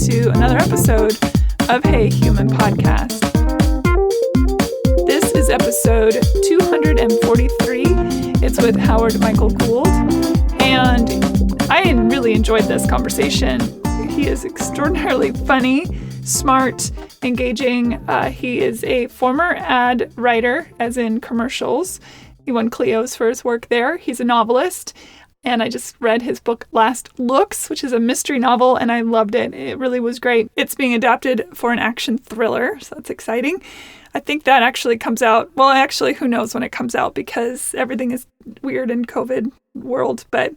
to another episode of Hey Human Podcast. This is episode 243. It's with Howard Michael Gould, and I really enjoyed this conversation. He is extraordinarily funny, smart, engaging. He is a former ad writer, as in commercials. He won Clios for his work there. He's a novelist. And I just read his book, Last Looks, which is a mystery novel, and I loved it. It really was great. It's being adapted for an action thriller, so that's exciting. I think that actually comes out, well, actually, who knows when it comes out, because everything is weird in COVID world, but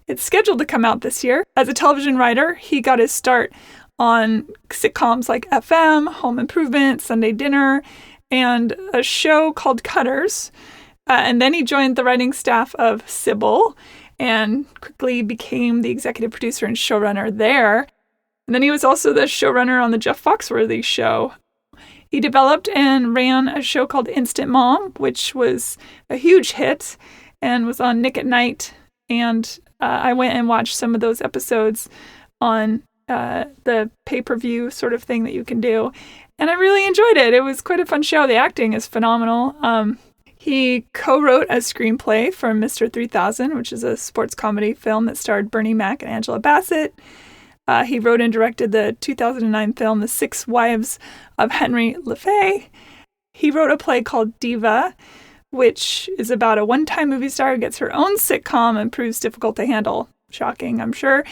it's scheduled to come out this year. As a television writer, he got his start on sitcoms like FM, Home Improvement, Sunday Dinner, and a show called Cutters. And then he joined the writing staff of Sybil, and quickly became the executive producer and showrunner there. And then he was also the showrunner on the Jeff Foxworthy show. He developed and ran a show called Instant Mom, which was a huge hit and was on Nick at Night. And I went and watched some of those episodes on the pay-per-view sort of thing that you can do. And I really enjoyed it. It was quite a fun show. The acting is phenomenal. He co-wrote a screenplay for Mr. 3000, which is a sports comedy film that starred Bernie Mac and Angela Bassett. He wrote and directed the 2009 film The Six Wives of Henry LeFay. He wrote a play called Diva, which is about a one-time movie star who gets her own sitcom and proves difficult to handle. Shocking, I'm sure.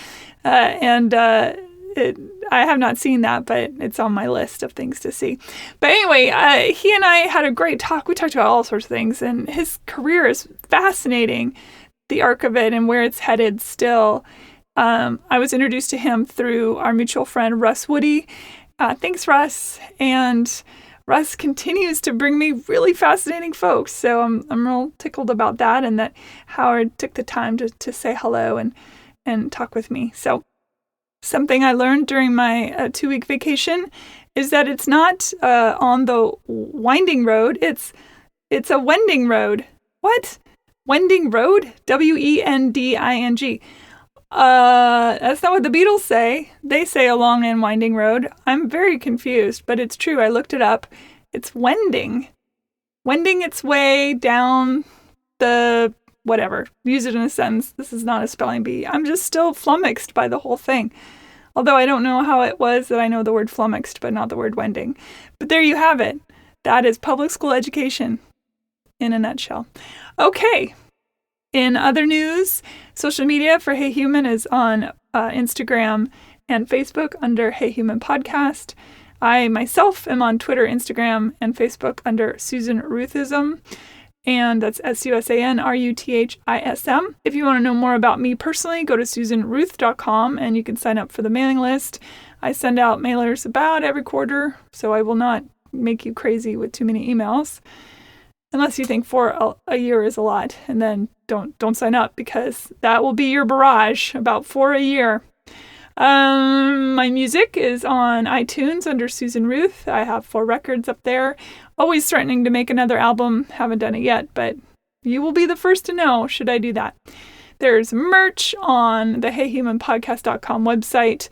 I have not seen that, but it's on my list of things to see. But anyway, he and I had a great talk. We talked about all sorts of things, and his career is fascinating, the arc of it and where it's headed still. I was introduced to him through our mutual friend, Russ Woody. Thanks, Russ. And Russ continues to bring me really fascinating folks. So I'm real tickled about that, and that Howard took the time to say hello and talk with me. So something I learned during my 2-week vacation is that it's not on the winding road. It's a wending road. What? Wending road? W-E-N-D-I-N-G. That's not what the Beatles say. They say a long and winding road. I'm very confused, but it's true. I looked it up. It's wending. Wending its way down the whatever. Use it in a sentence. This is not a spelling bee. I'm just still flummoxed by the whole thing. Although I don't know how it was that I know the word flummoxed, but not the word wending. But there you have it. That is public school education in a nutshell. Okay. In other news, social media for Hey Human is on Instagram and Facebook under Hey Human Podcast. I myself am on Twitter, Instagram, and Facebook under Susan Ruthism. And that's SUSANRUTHISM. If you want to know more about me personally, go to susanruth.com and you can sign up for the mailing list. I send out mailers about every quarter, so I will not make you crazy with too many emails. Unless you think 4 a year is a lot, and then don't sign up, because that will be your barrage, about 4 a year. My music is on iTunes under Susan Ruth. I have 4 records up there. Always threatening to make another album. Haven't done it yet, but you will be the first to know should I do that. There's merch on the HeyHumanPodcast.com website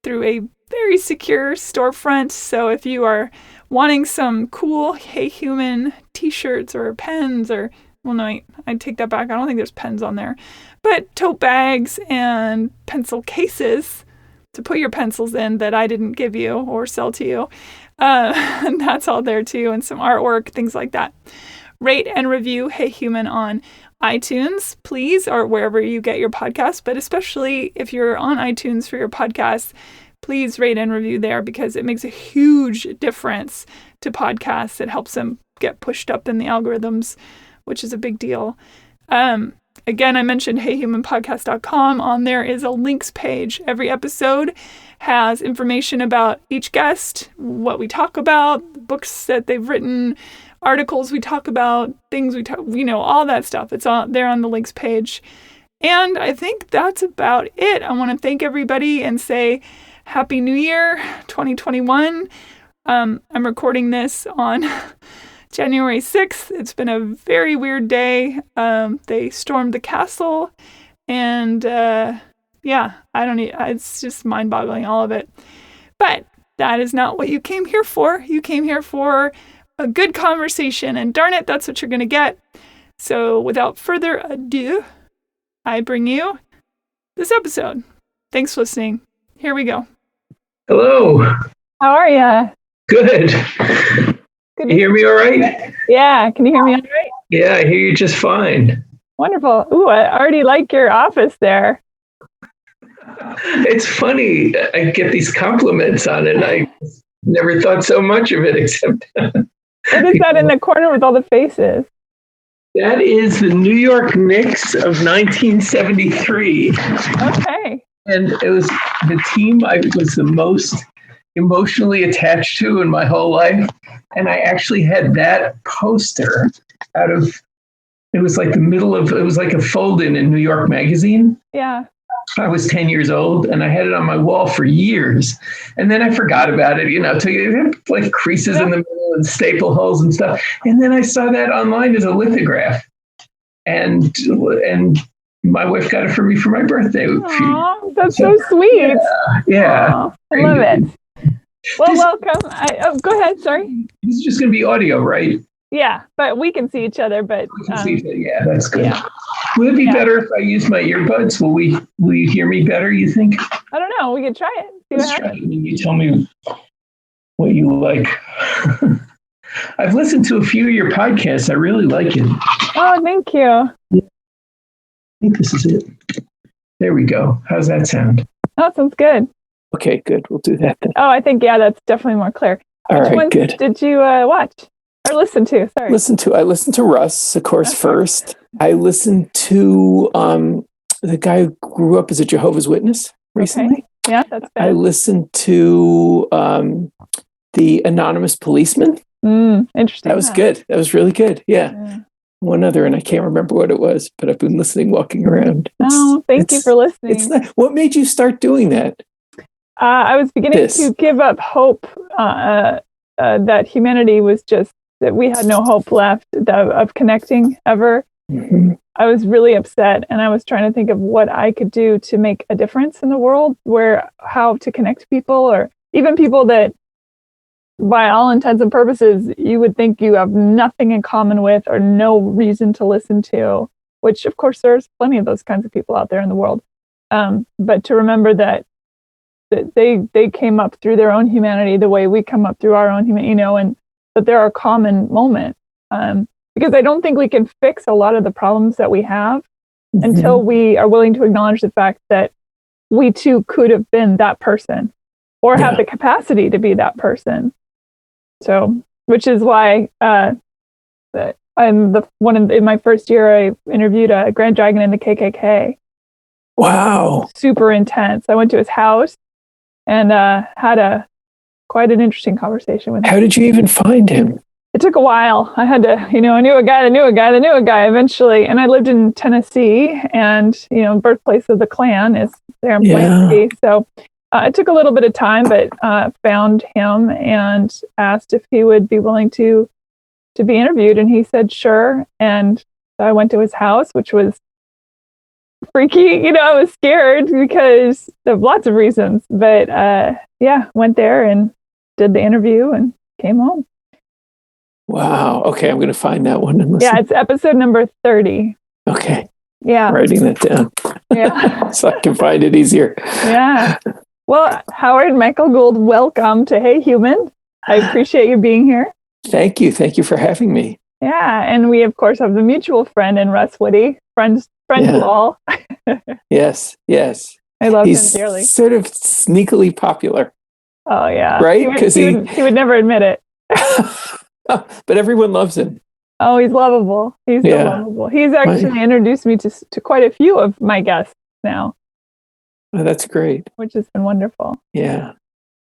through a very secure storefront. So if you are wanting some cool Hey Human t-shirts or pens or, well, no, I take that back. I don't think there's pens on there. But tote bags and pencil cases to put your pencils in that I didn't give you or sell to you. And that's all there too. And some artwork, things like that. Rate and review Hey Human on iTunes, please, or wherever you get your podcasts. But especially if you're on iTunes for your podcast, please rate and review there, because it makes a huge difference to podcasts. It helps them get pushed up in the algorithms, which is a big deal. Again, I mentioned HeyHumanPodcast.com. On there is a links page. Every episode has information about each guest, what we talk about, books that they've written, articles we talk about, things we talk, all that stuff. It's on there on the links page. And I think that's about it. I want to thank everybody and say Happy New Year 2021. I'm recording this on January 6th. It's been a very weird day. They stormed the castle, and Yeah, it's just mind-boggling, all of it. But that is not what you came here for. You came here for a good conversation, and darn it, that's what you're going to get. So without further ado, I bring you this episode. Thanks for listening. Here we go. Hello. How are you? Good. Can you hear me all right? Yeah. Can you hear me all right? Yeah, I hear you just fine. Wonderful. Ooh, I already like your office there. It's funny. I get these compliments on it. I never thought so much of it, except... What is that in the corner with all the faces? That is the New York Knicks of 1973. Okay. And it was the team I was the most emotionally attached to in my whole life. And I actually had that poster it was like it was like a fold-in New York Magazine. Yeah. I was 10 years old and I had it on my wall for years. And then I forgot about it, it had like creases in the middle and staple holes and stuff. And then I saw that online as a lithograph. And my wife got it for me for my birthday. Aww, that's so sweet. Yeah. Aww, I love it. Well, welcome. Go ahead. Sorry. This is just going to be audio, right? Yeah, but we can see each other. But we can see each other. Yeah, that's good. Yeah. Will it be better if I use my earbuds? Will you hear me better, you think? I don't know. We can try it. Let's try it. You tell me what you like. I've listened to a few of your podcasts. I really like it. Oh, thank you. I think this is it. There we go. How's that sound? Oh, sounds good. Okay, good. We'll do that then. Oh, I think, that's definitely more clear. All right, good. Did you watch or listen to? Sorry. I listened to Russ, of course, first. I listened to the guy who grew up as a Jehovah's Witness recently. Okay. Yeah, that's fair. I listened to the Anonymous Policeman. Interesting. That was good. That was really good. Yeah. One other, and I can't remember what it was, but I've been listening, walking around. Thank you for listening. What made you start doing that? I was beginning to give up hope that humanity was that we had no hope left of connecting ever. Mm-hmm. I was really upset, and I was trying to think of what I could do to make a difference in the world, how to connect people, or even people that, by all intents and purposes, you would think you have nothing in common with or no reason to listen to, which of course there's plenty of those kinds of people out there in the world. But to remember that they came up through their own humanity the way we come up through our own humanity, and that there are common moments. Because I don't think we can fix a lot of the problems that we have until we are willing to acknowledge the fact that we too could have been that person or have the capacity to be that person. So, which is why in my first year, I interviewed a Grand Dragon in the KKK. Wow. Super intense. I went to his house and had quite an interesting conversation with him. How did you even find him? It took a while. I had to, I knew a guy that knew a guy that knew a guy eventually. And I lived in Tennessee, and, birthplace of the Klan is there in Plain City. So it took a little bit of time, but found him and asked if he would be willing to be interviewed. And he said, sure. And I went to his house, which was freaky. I was scared because of lots of reasons. But went there and did the interview and came home. Wow. Okay, I'm going to find that one and listen. Yeah, it's episode number 30. Okay. Yeah. I'm writing that down. Yeah. So I can find it easier. Yeah. Well, Howard Michael Gould, welcome to Hey Human. I appreciate you being here. Thank you. Thank you for having me. Yeah. And we, of course, have the mutual friend in Russ Woody. Friends to all. Yes. I love He's him dearly. Sort of sneakily popular. Oh, yeah. Right? Because he would never admit it. But everyone loves him. Oh, he's lovable. He's so lovable. He's actually introduced me to quite a few of my guests now. Oh, that's great. Which has been wonderful. Yeah.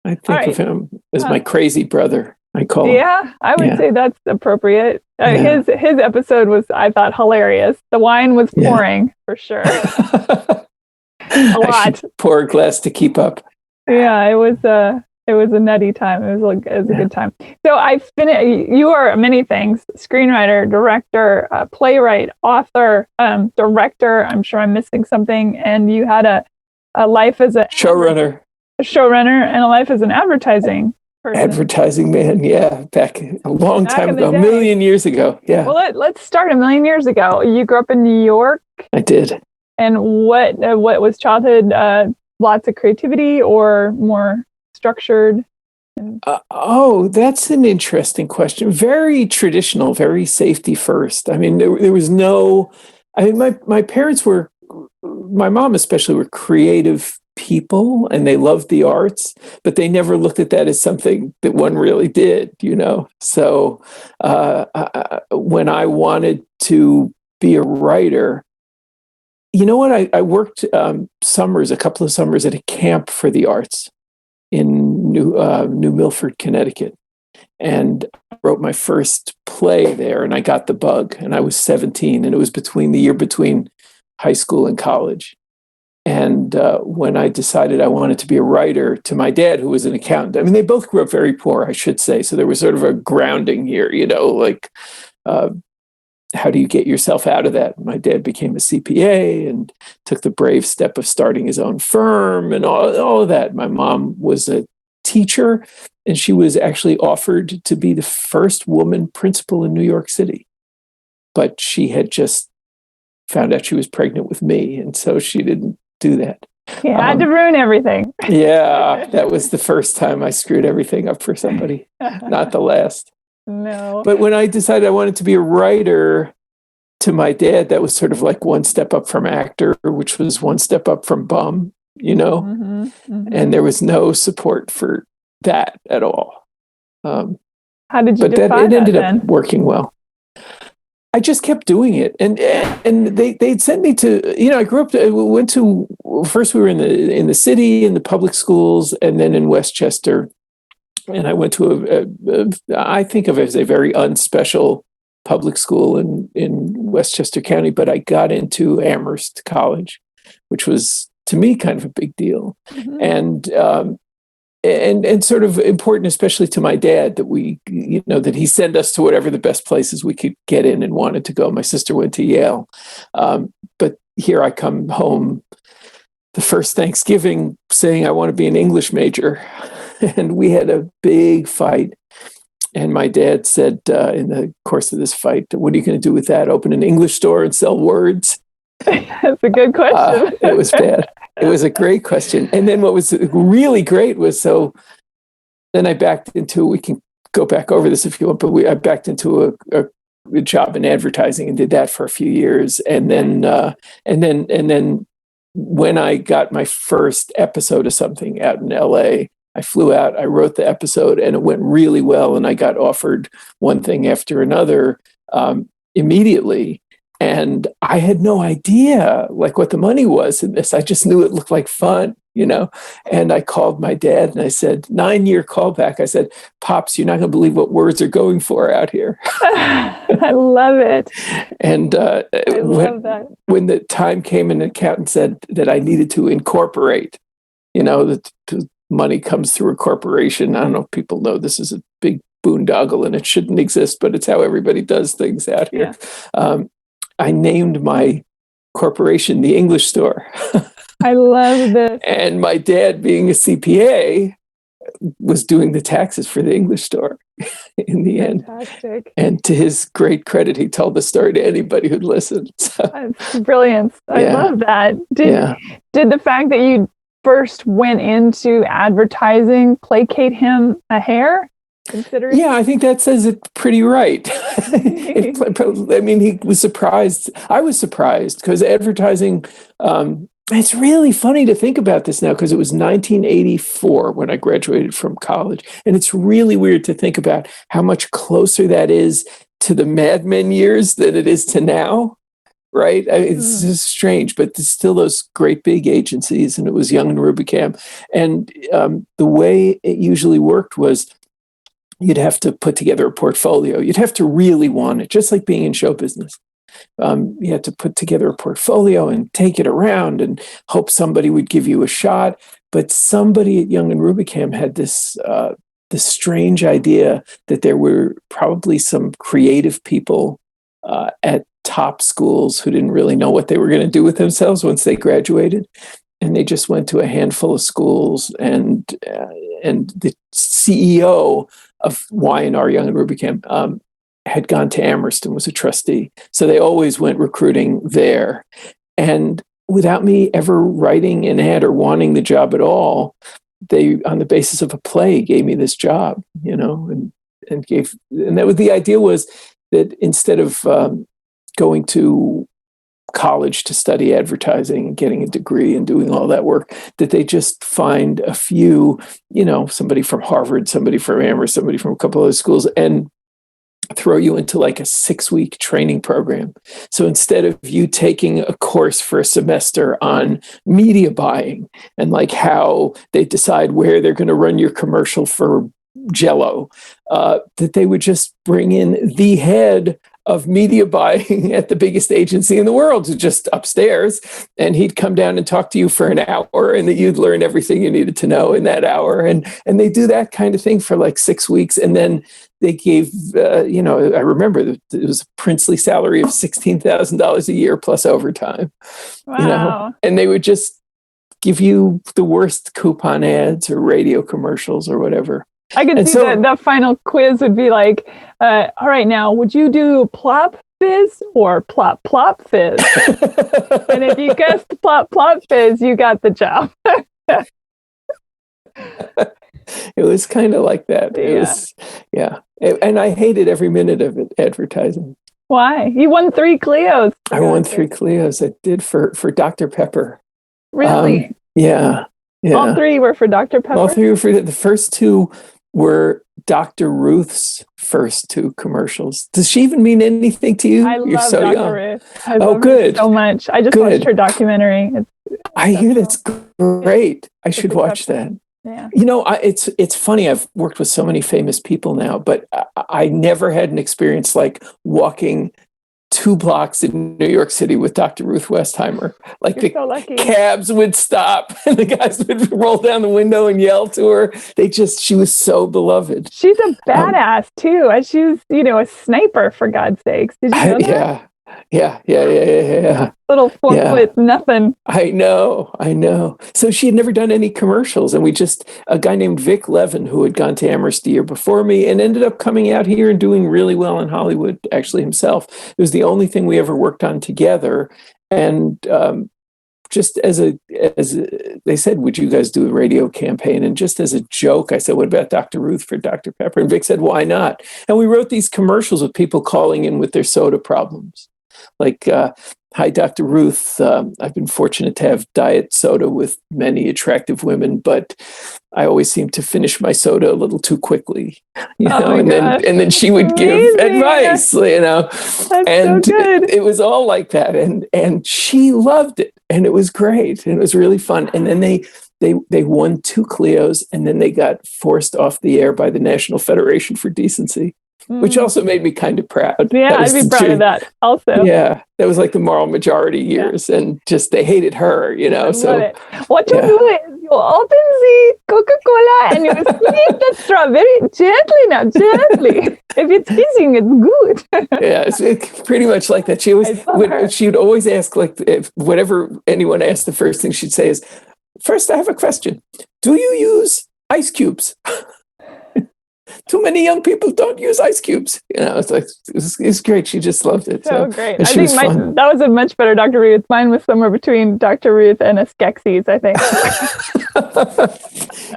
I think of him as my crazy brother. I call him. Yeah, I would say that's appropriate. His episode was, I thought, hilarious. The wine was pouring for sure. A lot. Pour a glass to keep up. Yeah, it was a nutty time. It was a good time. So you are many things: screenwriter, director, playwright, author, director. I'm sure I'm missing something. And you had a life as a showrunner, and a life as an advertising person. Advertising man. Yeah. Back a long time ago, a million years ago. Yeah. Well, let's start a million years ago. You grew up in New York. I did. And what was childhood? Lots of creativity or more structured? That's an interesting question. Very traditional, very safety first. I mean, there was no, I mean, my parents were, my mom especially, were creative people and they loved the arts, but they never looked at that as something that one really did, you know? So when I wanted to be a writer, you know what? I worked a couple of summers at a camp for the arts in New Milford, Connecticut. And I wrote my first play there and I got the bug and I was 17 and it was the year between high school and college. And when I decided I wanted to be a writer, to my dad, who was an accountant, I mean, they both grew up very poor, I should say. So there was sort of a grounding here, you know, like, how do you get yourself out of that? My dad became a CPA and took the brave step of starting his own firm and all of that. My mom was a teacher and she was actually offered to be the first woman principal in New York City. But she had just found out she was pregnant with me. And so she didn't do that. You had to ruin everything. Yeah, that was the first time I screwed everything up for somebody, not the last. No. But when I decided I wanted to be a writer, to my dad, that was sort of like one step up from actor, which was one step up from bum, you know? Mm-hmm, mm-hmm. And there was no support for that at all. How did you but define it ended then? up working well. I just kept doing it. And they'd sent me to, you know, I grew up, first we were in the city, in the public schools, and then in Westchester. And I went to I think of it as a very unspecial public school in Westchester County, but I got into Amherst College, which was, to me, kind of a big deal. Mm-hmm. And sort of important, especially to my dad, that he sent us to whatever the best places we could get in and wanted to go. My sister went to Yale. But here I come home the first Thanksgiving saying I want to be an English major. And we had a big fight. And my dad said, in the course of this fight, what are you going to do with that? Open an English store and sell words? That's a good question. It was bad. It was a great question. And then what was really great was, so then I backed into, we can go back over this if you want, but I backed into a job in advertising and did that for a few years. And then when I got my first episode of something out in LA, I flew out, I wrote the episode, and it went really well. And I got offered one thing after another immediately. And I had no idea like what the money was in this. I just knew it looked like fun, you know. And I called my dad and I said, 9-year callback. I said, Pops, you're not going to believe what words are going for out here. I love it. And when the time came and the accountant said that I needed to incorporate, you know, the money comes through a corporation. I don't know if people know this is a big boondoggle and it shouldn't exist, but it's how everybody does things out here. Yeah. I named my corporation the English Store. I love this. And my dad, being a CPA, was doing the taxes for the English Store in the Fantastic. end. And to his great credit, he told the story to anybody who'd listen. So, that's brilliant. I love that. Did the fact that you first went into advertising placate him a hair? Yeah, I think that says it pretty right. I mean, he was surprised. I was surprised because advertising, it's really funny to think about this now because it was 1984 when I graduated from college. And it's really weird to think about how much closer that is to the Mad Men years than it is to now. Right? It's just strange, but there's still those great big agencies, and it was Young and Rubicam. And the way it usually worked was you'd have to put together a portfolio. You'd have to really want it, just like being in show business. You had to put together a portfolio and take it around and hope somebody would give you a shot. But somebody at Young and Rubicam had this strange idea that there were probably some creative people at top schools who didn't really know what they were going to do with themselves once they graduated. and they just went to a handful of schools, and the CEO of Y&R Young and Rubicam had gone to Amherst and was a trustee. So they always went recruiting there. And without me ever writing an ad or wanting the job at all, they, on the basis of a play, gave me this job, and that was the idea, was that instead of going to college to study advertising and getting a degree and doing all that work, that they just find a few, somebody from Harvard, somebody from Amherst, somebody from a couple of schools, and throw you into like a 6-week training program. So instead of you taking a course for a semester on media buying and like how they decide where they're going to run your commercial for Jell-O, that they would just bring in the head of media buying at the biggest agency in the world, just upstairs, and he'd come down and talk to you for an hour, and that you'd learn everything you needed to know in that hour. And they do that kind of thing for like 6 weeks, and then they gave, I remember that it was a princely salary of $16,000 a year plus overtime. Wow. And they would just give you the worst coupon ads or radio commercials or whatever. I can see that the final quiz would be like, all right, now, would you do plop fizz or plop plop fizz? And if you guessed plop plop fizz, you got the job. It was kind of like that. Yeah. It was, yeah. And I hated every minute of it, advertising. Why? You won 3 Clios. I won 3 Clios. I did for Dr. Pepper. Really? Yeah. All 3 were for Dr. Pepper? All 3 were for the first 2 were Dr. Ruth's first 2 commercials. Does she even mean anything to you? I love so Dr. young. Ruth. I love her so much. I just watched her documentary. I hear that's great. I should watch that. Yeah. It's funny. I've worked with so many famous people now, but I never had an experience like walking 2 blocks in New York City with Dr. Ruth Westheimer. Like You're so lucky. Cabs would stop and the guys would roll down the window and yell to her. She was so beloved. She's a badass too. And she was, a sniper, for God's sakes. Did you know that? Yeah. Little 4 foot nothing. I know. So she had never done any commercials. And a guy named Vic Levin, who had gone to Amherst the year before me and ended up coming out here and doing really well in Hollywood, actually himself. It was the only thing we ever worked on together. And just as they said, would you guys do a radio campaign? And just as a joke, I said, what about Dr. Ruth for Dr. Pepper? And Vic said, why not? And we wrote these commercials with people calling in with their soda problems. Like, hi, Dr. Ruth. I've been fortunate to have diet soda with many attractive women, but I always seem to finish my soda a little too quickly, and then she would give advice, That's and so good. it was all like that. And she loved it, and it was great. And it was really fun. And then they won 2 Clios, and then they got forced off the air by the National Federation for Decency. Which also made me kind of proud. Yeah, I'd be proud of that also. Yeah, that was like the moral majority years, and just they hated her, so. What you do is you open the Coca-Cola and you squeeze the strawberry gently. If it's fizzing, it's good. Yeah, it's pretty much like that. She would always ask, like, if whatever anyone asked, the first thing she'd say is, first, I have a question. Do you use ice cubes? Too many young people don't use ice cubes. It's great. She just loved it. So great. I think that was a much better Dr. Ruth. Mine was somewhere between Dr. Ruth and a Skeksis, I think.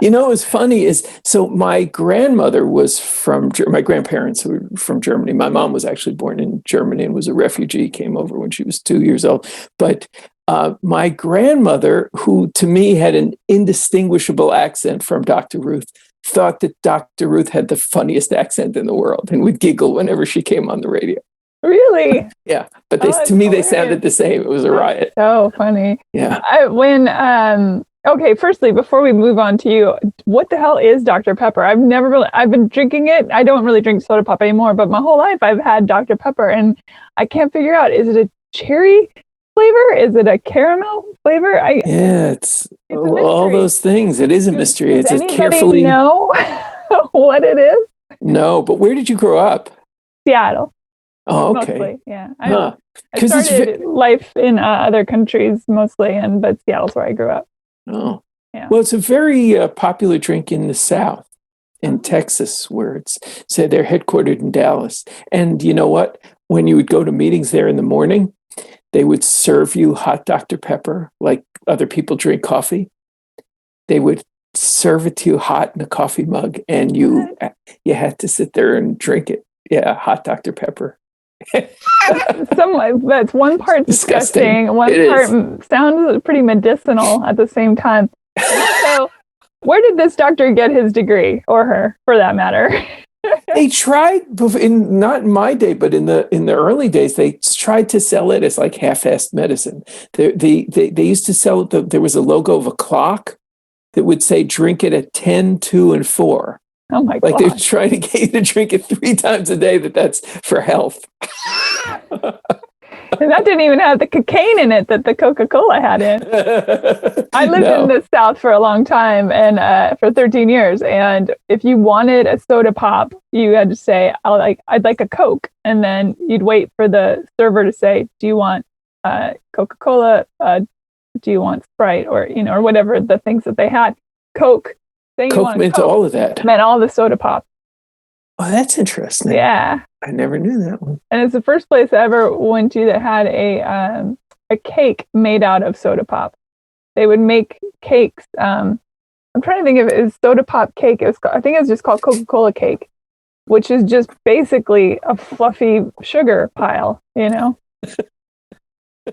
What's funny is, so my grandmother was my grandparents were from Germany. My mom was actually born in Germany and was a refugee, came over when she was 2 years old. But my grandmother, who to me had an indistinguishable accent from Dr. Ruth, thought that Dr. Ruth had the funniest accent in the world and would giggle whenever she came on the radio. Really? Yeah. But to me, they sounded the same. It was a riot. So funny. Yeah. Okay, firstly, before we move on to you, what the hell is Dr. Pepper? I've been drinking it. I don't really drink soda pop anymore, but my whole life I've had Dr. Pepper, and I can't figure out, is it a cherry flavor? Is it a caramel flavor? It's all those things. It is a mystery. Does it's anybody know what it is? No, but where did you grow up? Seattle. Oh, okay. Mostly, yeah. I started life in other countries mostly, but Seattle's where I grew up. Oh, Yeah. well, it's a very popular drink in the South, in Texas, where it's say they're headquartered in Dallas. And you know what? When you would go to meetings there in the morning, they would serve you hot Dr. Pepper like other people drink coffee. They would serve it to you hot in a coffee mug, and you had to sit there and drink it. Yeah, hot Dr. Pepper. That's one part disgusting, one part sounds pretty medicinal at the same time. So, where did this doctor get his degree, or her, for that matter? They tried not in my day, but in the early days, they tried to sell it as like half-assed medicine. They used to sell it. There was a logo of a clock that would say "Drink it at 10, 2, and 4." Oh my God! Like they're trying to get you to drink it 3 times a day. That's for health. And that didn't even have the cocaine in it that the Coca-Cola had in. I lived in the South for a long time, and for 13 years. And if you wanted a soda pop, you had to say, "I'd like a Coke," and then you'd wait for the server to say, "Do you want Coca-Cola? Do you want Sprite, or or whatever the things that they had?" Coke. Coke meant all of that. Meant all the soda pop. Oh, that's interesting. Yeah. I never knew that one. And it's the first place I ever went to that had a cake made out of soda pop. They would make cakes. I'm trying to think of it as soda pop cake. I think it was just called Coca-Cola cake, which is just basically a fluffy sugar pile, It's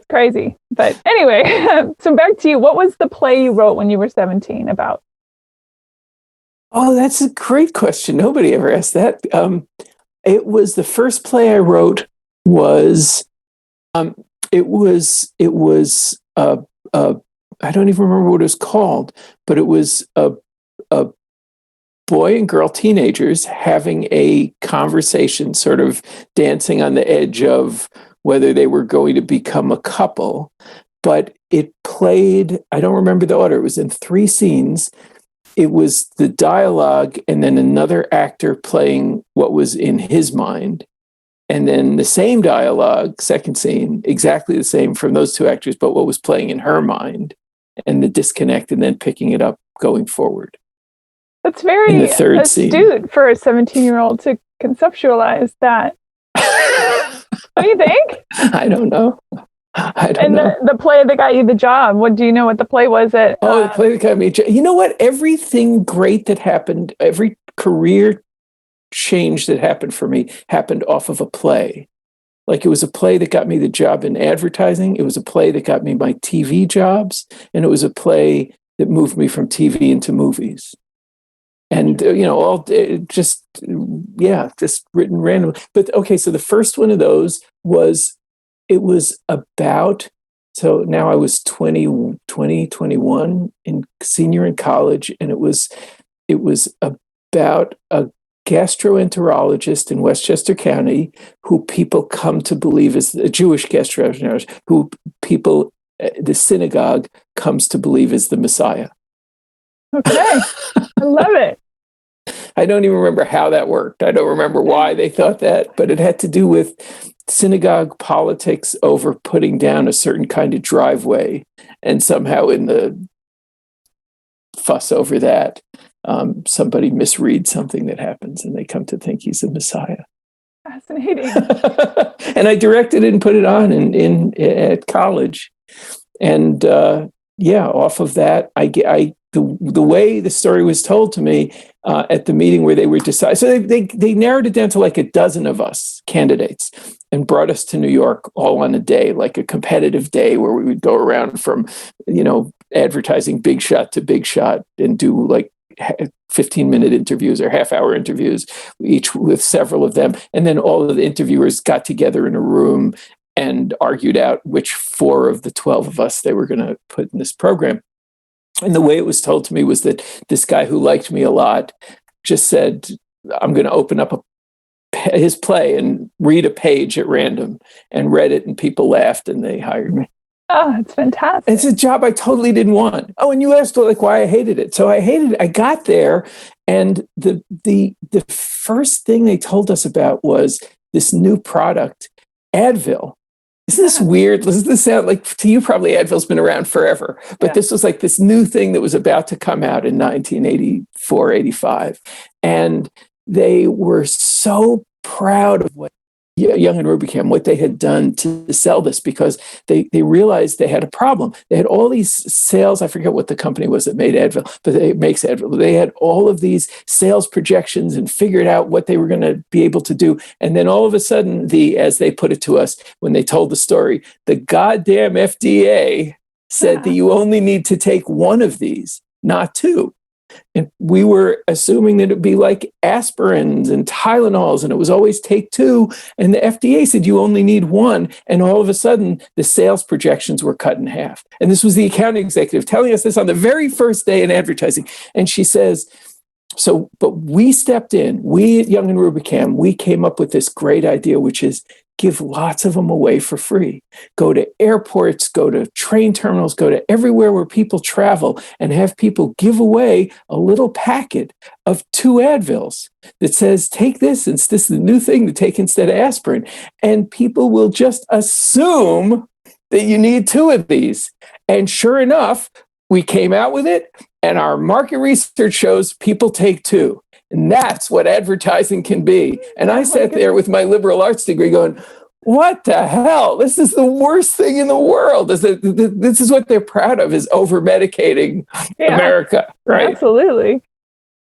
crazy. But anyway, so back to you. What was the play you wrote when you were 17 about? Oh, that's a great question. Nobody ever asked that. It was the first play I wrote was, I don't even remember what it was called, but it was a boy and girl teenagers having a conversation, sort of dancing on the edge of whether they were going to become a couple. But it played, I don't remember the order, it was in 3 scenes. It was the dialogue and then another actor playing what was in his mind. And then the same dialogue, second scene, exactly the same from those 2 actors, but what was playing in her mind, and the disconnect, and then picking it up going forward. That's very astute scene. For a 17-year-old to conceptualize that. What do you think? I don't know. And the play that got you the job, what do you know what the play was? The play that got me. You know what? Everything great that happened, every career change that happened for me happened off of a play. Like it was a play that got me the job in advertising. It was a play that got me my TV jobs. And it was a play that moved me from TV into movies. And, just written randomly. But okay, so the first one of those was, it was about, so now I was 21 senior in college, and it was about a gastroenterologist in Westchester County who people come to believe is a Jewish gastroenterologist, who people, the synagogue comes to believe is the Messiah. Okay, I love it. I don't even remember how that worked. I don't remember why they thought that, but it had to do with synagogue politics over putting down a certain kind of driveway. And somehow in the fuss over that, somebody misreads something that happens and they come to think he's the Messiah. Fascinating. And I directed it and put it on at college. And off of that, the way the story was told to me at the meeting where they were deciding, so they narrowed it down to like a dozen of us candidates and brought us to New York all on a day, like a competitive day where we would go around from, advertising big shot to big shot and do like 15-minute interviews or half-hour interviews, each with several of them. And then all of the interviewers got together in a room and argued out which 4 of the 12 of us they were going to put in this program. And the way it was told to me was that this guy who liked me a lot just said, I'm going to open up his play and read a page at random, and read it, and people laughed and they hired me. Oh, it's fantastic. It's a job I totally didn't want. Oh, and you asked why I hated it. So I hated it. I got there, and the first thing they told us about was this new product, Advil, isn't this weird? Doesn't this sound like, to you, probably Advil's been around forever, but this was like this new thing that was about to come out in 1984, 85. And they were so proud of what Young and Rubicam, what they had done to sell this, because they realized they had a problem. They had all these sales. I forget what the company was that made Advil, but it makes Advil. They had all of these sales projections and figured out what they were going to be able to do. And then all of a sudden, as they put it to us, when they told the story, the goddamn FDA said that you only need to take one of these, not two. And we were assuming that it'd be like aspirins and Tylenols, and it was always take two. And the FDA said you only need one. And all of a sudden, the sales projections were cut in half. And this was the account executive telling us this on the very first day in advertising. And she says, but we stepped in, we at Young and Rubicam, we came up with this great idea, which is give lots of them away for free. Go to airports, go to train terminals, go to everywhere where people travel, and have people give away a little packet of 2 Advils that says, take this, and this is the new thing to take instead of aspirin. And people will just assume that you need 2 of these. And sure enough, we came out with it, and our market research shows people take 2. And that's what advertising can be. And I sat there with my liberal arts degree going, what the hell? This is the worst thing in the world. This is what they're proud of, is over-medicating America, right? Absolutely.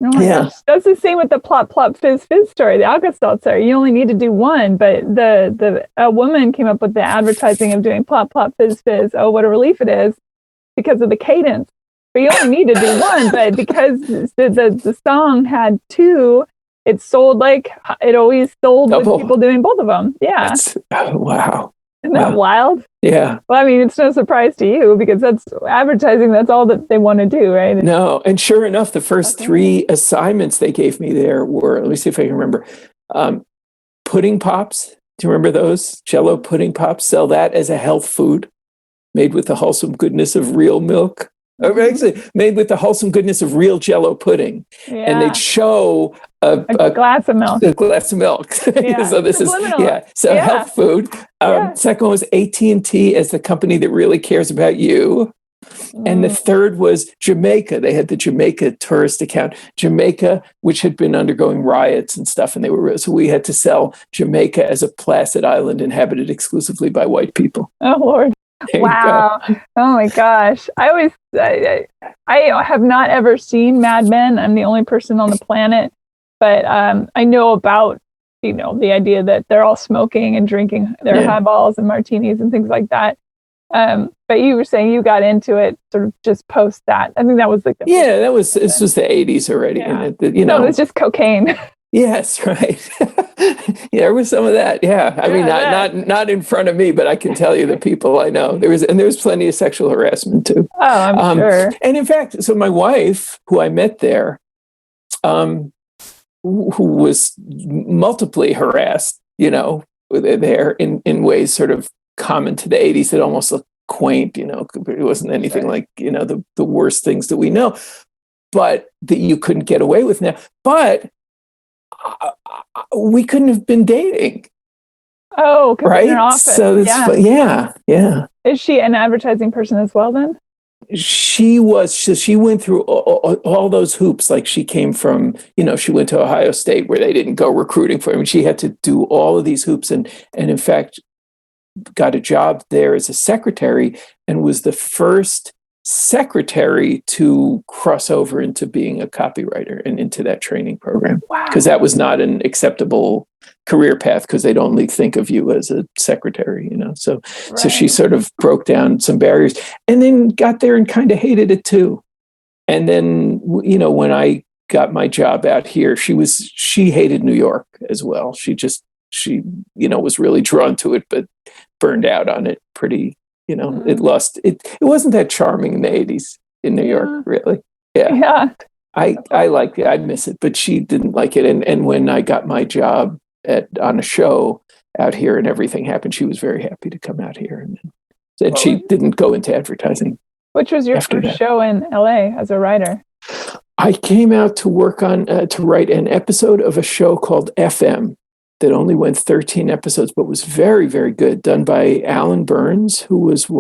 Oh my gosh. That's the same with the plop, plop, fizz, fizz story, the Alka-Seltzer. You only need to do one, but a woman came up with the advertising of doing plop, plop, fizz, fizz. Oh, what a relief it is, because of the cadence. But you only need to do one, but because the song had 2, it sold like it always sold with people doing both of them. Yeah. Wow. Isn't that wild? Yeah. Well, I mean, it's no surprise to you, because that's advertising. That's all that they want to do, right? No. And sure enough, the first 3 assignments they gave me there were, let me see if I can remember, pudding pops. Do you remember those? Jell-O pudding pops. Sell that as a health food made with the wholesome goodness of real milk. Actually, made with the wholesome goodness of real Jell-O pudding, and they'd show a glass of milk. A glass of milk. So this is health food. Second one was AT&T as the company that really cares about you. And the third was Jamaica. They had the Jamaica tourist account. Jamaica, which had been undergoing riots and stuff, and so we had to sell Jamaica as a placid island inhabited exclusively by white people. Oh Lord. Wow. Oh my gosh. I have not ever seen Mad Men. I'm the only person on the planet, but I know about, the idea that they're all smoking and drinking their highballs and martinis and things like that. But you were saying you got into it sort of just post that. I think that was this was the 80s already. Yeah. And No, it was just cocaine. Yes, right. There was some of that. Yeah, I mean, not in front of me, but I can tell you the people I know. There was plenty of sexual harassment too. Oh, I'm sure. And in fact, so my wife, who I met there, who was multiply harassed, there in ways sort of common to the 80s that almost looked quaint. It wasn't anything like the worst things that we know, but that you couldn't get away with now. But we couldn't have been dating. Oh, right. In an office. So yeah. Is she an advertising person as well then? She was. She went through all those hoops. Like she came from, she went to Ohio State where they didn't go recruiting for her. I mean, she had to do all of these hoops and in fact got a job there as a secretary and was the first secretary to cross over into being a copywriter and into that training program. Wow. Because that was not an acceptable career path because they'd only think of you as a secretary, So she sort of broke down some barriers and then got there and kind of hated it too. And then, when I got my job out here, she hated New York as well. She was really drawn to it, but burned out on it pretty. It lost it. It wasn't that charming in the 80s in New York, really. Yeah. I liked it. I miss it, but she didn't like it. And when I got my job on a show out here and everything happened, she was very happy to come out here. And she didn't go into advertising. Which was your first show in LA as a writer? I came out to work on to write an episode of a show called FM, that only went 13 episodes, but was very, very good, done by Alan Burns, who was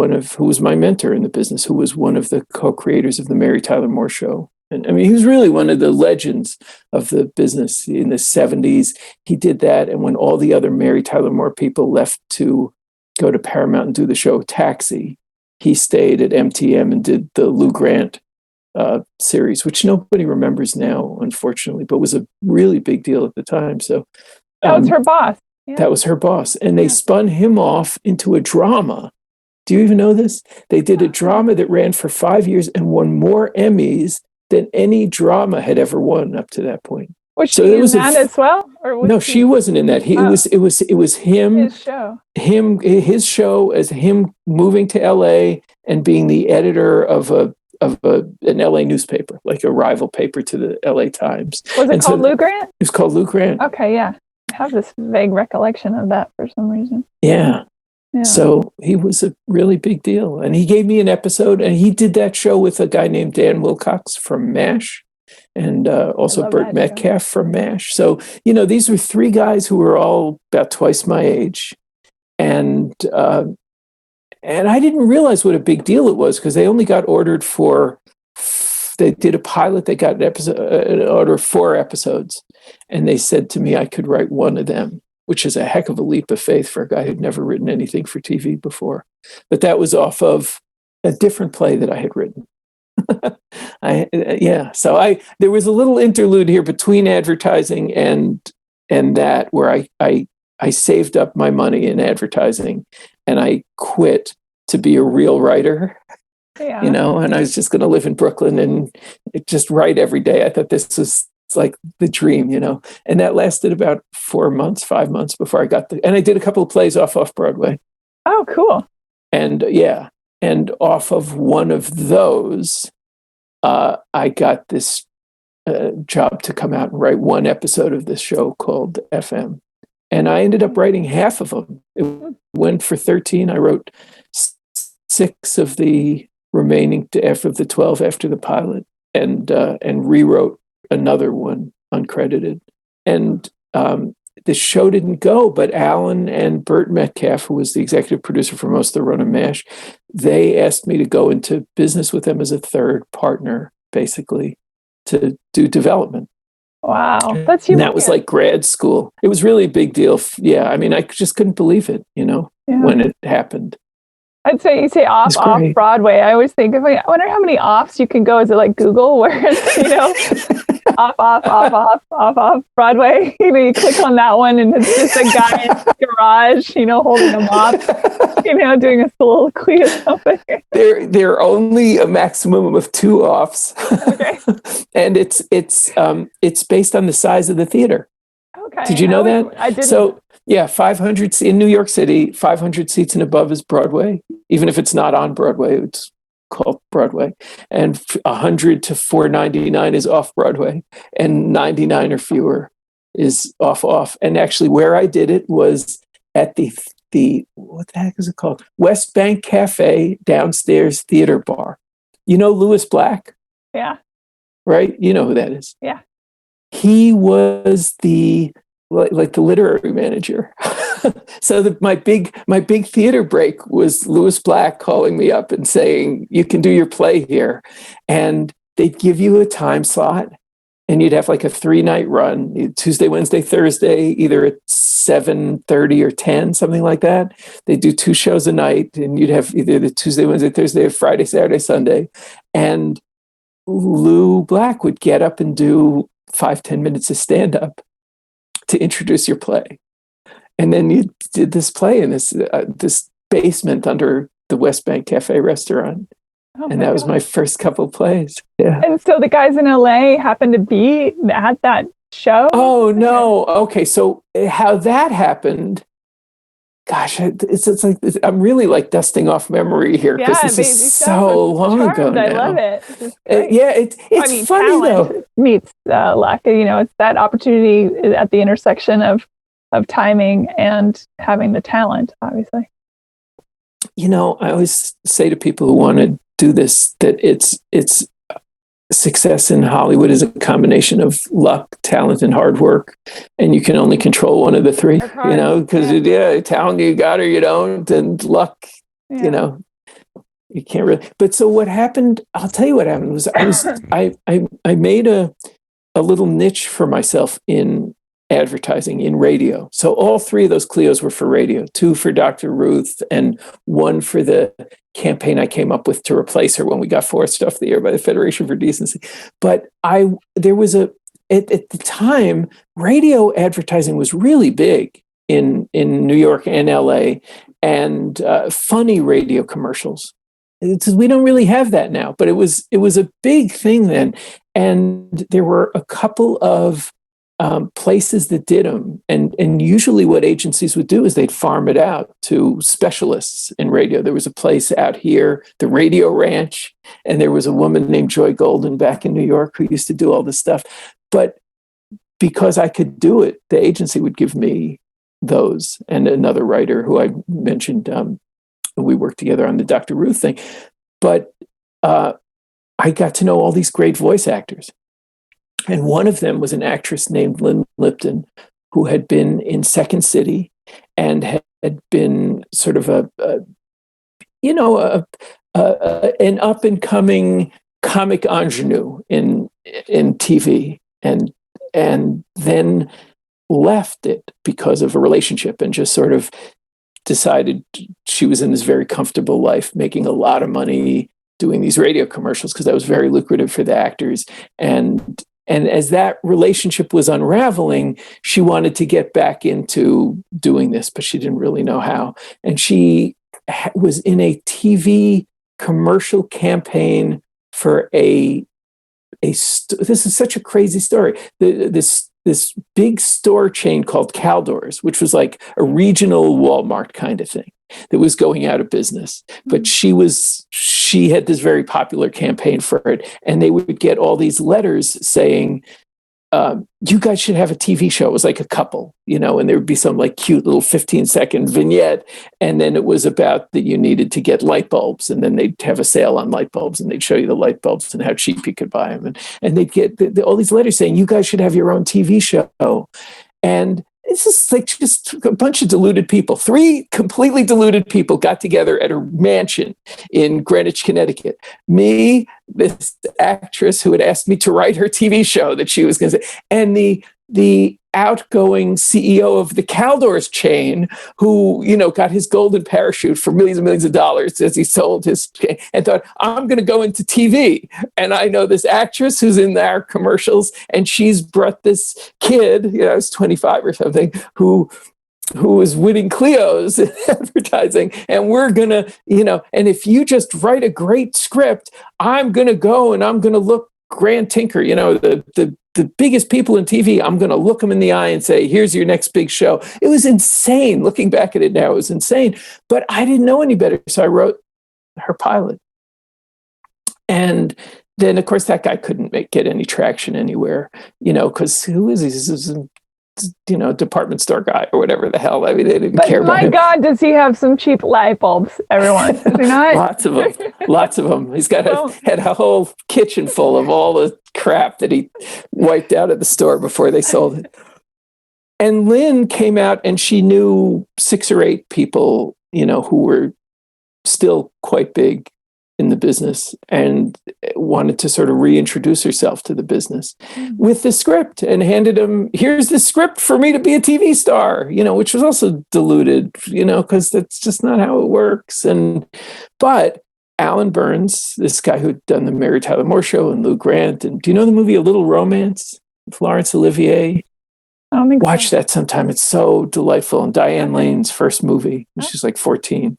my mentor in the business, who was one of the co-creators of the Mary Tyler Moore Show. And I mean, he was really one of the legends of the business in the 70s. He did that. And when all the other Mary Tyler Moore people left to go to Paramount and do the show Taxi, he stayed at MTM and did the Lou Grant series, which nobody remembers now, unfortunately, but was a really big deal at the time. So that was her boss. Yeah. That was her boss. And they spun him off into a drama. Do you even know this? They did a drama that ran for 5 years and won more Emmys than any drama had ever won up to that point. Was she in that as well? Or was no, she wasn't in that. It was him. His show. His show as him moving to LA and being the editor of an LA newspaper, like a rival paper to the LA Times. Was it called Lou Grant? It was called Lou Grant. Okay, yeah. I have this vague recollection of that for some reason. Yeah. So he was a really big deal. And he gave me an episode, and he did that show with a guy named Dan Wilcox from MASH, and also Burt Metcalf from MASH. So, these were three guys who were all about twice my age. And I didn't realize what a big deal it was, because they only got ordered they did a pilot, they got an order of 4 episodes. And they said to me I could write one of them, which is a heck of a leap of faith for a guy who'd never written anything for TV before. But that was off of a different play that I had written. So there was a little interlude here between advertising and that, where I saved up my money in advertising and I quit to be a real writer. Yeah. And I was just going to live in Brooklyn and just write every day. I thought this was like the dream, and that lasted about 5 months before I got and I did a couple of plays off Broadway. Oh, cool. And and off of one of those, I got this job to come out and write one episode of this show called FM. And I ended up writing half of them. It went for 13. I wrote 6 of the remaining of the 12 after the pilot, and rewrote another one uncredited. And the show didn't go, but Alan and Burt Metcalf, who was the executive producer for most of the run of MASH, they asked me to go into business with them as a third partner, basically, to do development. Wow, that's huge. And that was like grad school. It was really a big deal. Yeah, I mean, I just couldn't believe it, when it happened. I'd say you say off Broadway. I always think, I wonder how many offs you can go. Is it like Google, where off Broadway? You click on that one, and it's just a guy in his garage, holding a mop, doing a soliloquy or something. There are only a maximum of 2 offs. Okay. And it's based on the size of the theater. Okay. Did you know that? I didn't. So, 500 in New York City, 500 seats and above is Broadway. Even if it's not on Broadway, it's called Broadway. And 100 to 499 is off Broadway, and 99 or fewer is off. And actually, where I did it was at the what the heck is it called? West Bank Cafe downstairs theater bar. Louis Black? Yeah. Right? You know who that is? Yeah. He was the literary manager. So my big theater break was Louis Black calling me up and saying, you can do your play here. And they'd give you a time slot, and you'd have like a 3-night run, Tuesday, Wednesday, Thursday, either at 7:30 or 10, something like that. They do 2 shows a night, and you'd have either the Tuesday, Wednesday, Thursday, or Friday, Saturday, Sunday. And Lou Black would get up and do 5-10 minutes of stand-up to introduce your play. And then you did this play in this basement under the West Bank Cafe restaurant. And that was my first couple of plays. Yeah. And so the guys in LA happened to be at that show? Oh, no. Okay. So how that happened, gosh, it's like, I'm really like dusting off memory here, because this is so long ago now. I love it. It's funny though. Meets luck. It's that opportunity at the intersection of timing and having the talent, obviously. I always say to people who want to do this that it's success in Hollywood is a combination of luck, talent, and hard work. And you can only control one of the three, because talent, you got or you don't, and luck, you can't really. But so what happened, I'll tell you what happened was I made a little niche for myself in advertising, in radio. So all three of those Clios were for radio, 2 for Dr. Ruth and 1 for the campaign I came up with to replace her when we got forced off the air by the Federation for Decency. But there was at the time, radio advertising was really big in New York and LA, and funny radio commercials. We don't really have that now, but it was a big thing then. And there were a couple of places that did them. And usually what agencies would do is they'd farm it out to specialists in radio. There was a place out here, the Radio Ranch, and there was a woman named Joy Golden back in New York who used to do all this stuff. But because I could do it, the agency would give me those, and another writer who I mentioned, we worked together on the Dr. Ruth thing. But I got to know all these great voice actors. And one of them was an actress named Lynn Lipton, who had been in Second City and had been sort of an up and coming comic ingenue in TV, and then left it because of a relationship and just sort of decided she was in this very comfortable life, making a lot of money doing these radio commercials because that was very lucrative for the actors. And as that relationship was unraveling, she wanted to get back into doing this, but she didn't really know how. And she was in a TV commercial campaign for this is such a crazy story. This big store chain called Caldors, which was like a regional Walmart kind of thing that was going out of business. But she had this very popular campaign for it. And they would get all these letters saying, you guys should have a TV show. It was like a couple, and there would be some like cute little 15-second vignette. And then it was about that you needed to get light bulbs. And then they'd have a sale on light bulbs and they'd show you the light bulbs and how cheap you could buy them. And they'd get all these letters saying, you guys should have your own TV show. And it's just like just a bunch of deluded people. 3 completely deluded people got together at a mansion in Greenwich, Connecticut. Me, this actress who had asked me to write her TV show that she was going to say, and the outgoing CEO of the Caldors chain who, got his golden parachute for millions and millions of dollars as he sold his chain and thought, I'm going to go into TV. And I know this actress who's in our commercials, and she's brought this kid, he's 25 or something, who was winning Clios in advertising. And we're going to, and if you just write a great script, I'm going to go and I'm going to look Grant Tinker, the biggest people in TV, I'm going to look them in the eye and say, here's your next big show. It was insane. Looking back at it now, it was insane. But I didn't know any better. So I wrote her pilot. And then, of course, that guy couldn't get any traction anywhere, because who is he? This is department store guy or whatever the hell. I mean, they didn't care about him. My God, does he have some cheap light bulbs, everyone? Does he not? Lots of them. He's had a whole kitchen full of all the crap that he wiped out at the store before they sold it. And Lynn came out and she knew 6 or 8 people, who were still quite big in the business and wanted to sort of reintroduce herself to the business with the script, and handed him, here's the script for me to be a TV star, which was also diluted, because that's just not how it works. But Alan Burns, this guy who'd done the Mary Tyler Moore Show and Lou Grant, and do you know the movie A Little Romance with Laurence Olivier? I don't think Watch that sometime. It's so delightful. And Diane Lane's first movie, she's like 14.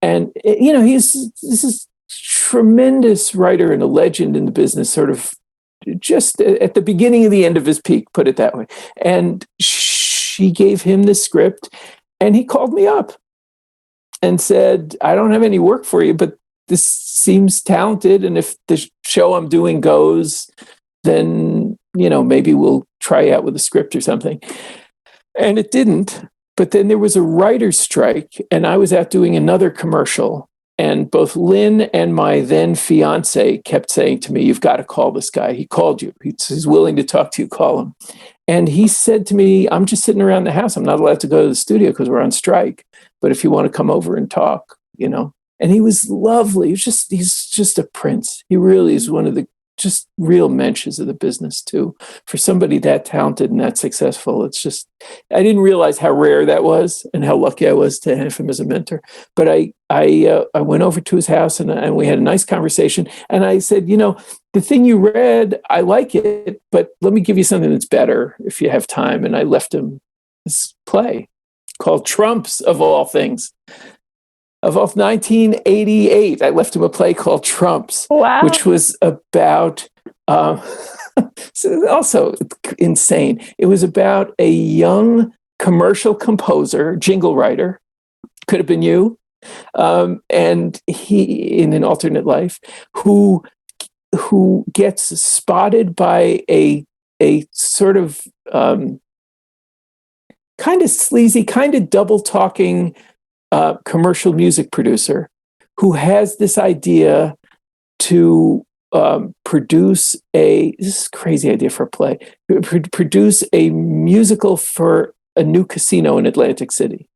And, this is tremendous writer and a legend in the business, sort of just at the beginning of the end of his peak, put it that way. And she gave him the script, and he called me up and said, I don't have any work for you, but this seems talented. And if the show I'm doing goes, then, maybe we'll try out with a script or something. And it didn't. But then there was a writer's strike, and I was out doing another commercial. And both Lynn and my then fiance kept saying to me, "You've got to call this guy. He called you. He's willing to talk to you. Call him." And he said to me, "I'm just sitting around the house. I'm not allowed to go to the studio because we're on strike. But if you want to come over and talk, you know." And he was lovely. He's just a prince. He really is one of the just real mensches of the business too. For somebody that talented and that successful, it's just, I didn't realize how rare that was and how lucky I was to have him as a mentor. But I went over to his house and we had a nice conversation. And I said, "You know, the thing you read, I like it, but let me give you something that's better if you have time." And I left him this play called Trumps, of all things. Of 1988, I left him a play called Trumps, Wow. which was about, so also insane. It was about a young commercial composer, jingle writer, could have been you, and he, in an alternate life, who gets spotted by a sort of kind of sleazy, kind of double talking commercial music producer who has this idea to produce this is a crazy idea for a play, produce a musical for a new casino in Atlantic City.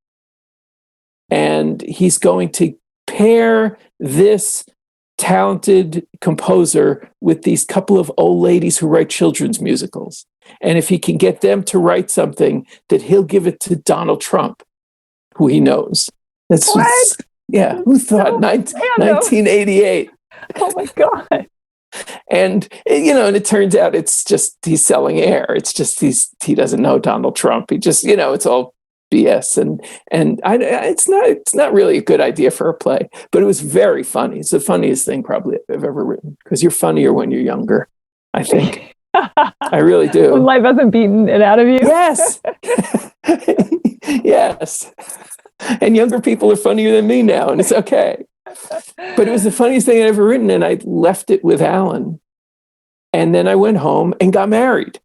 And he's going to pair this talented composer with these couple of old ladies who write children's musicals. And if he can get them to write something, that he'll give it to Donald Trump, who he knows. What? Yeah, who thought 1988? Oh my God. And, you know, and it turns out it's just, he's selling air. It's just, he doesn't know Donald Trump. He just, you know, it's all BS. It's not really a good idea for a play, but it was very funny. It's the funniest thing probably I've ever written, because you're funnier when you're younger, I think. I really do. When life hasn't beaten it out of you. Yes. Yes. And younger people are funnier than me now, and it's okay. But it was the funniest thing I'd ever written, and I left it with Alan. And then I went home and got married.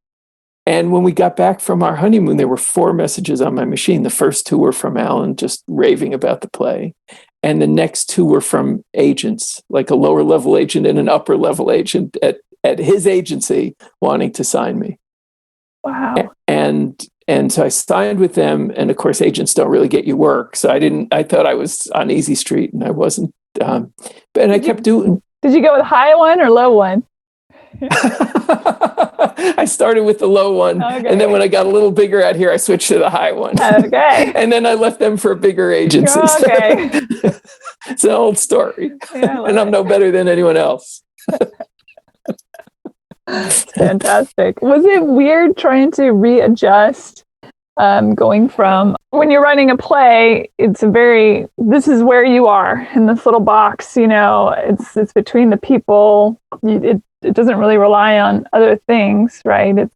And when we got back from our honeymoon, there were 4 messages on my machine. The first 2 were from Alan, just raving about the play. And the next 2 were from agents, like a lower level agent and an upper level agent at his agency wanting to sign me. Wow. And so I signed with them, and of course, agents don't really get you work. So I thought I was on Easy Street, and I wasn't. But I kept doing. Did you go with high one or low one? I started with the low one, okay. And then when I got a little bigger out here, I switched to the high one. Okay. And then I left them for a bigger agency. Okay. It's an old story, yeah, and I'm no better than anyone else. Fantastic. Was it weird trying to readjust, going from when you're writing a play, this is where you are in this little box, you know, it's between the people. It doesn't really rely on other things, right?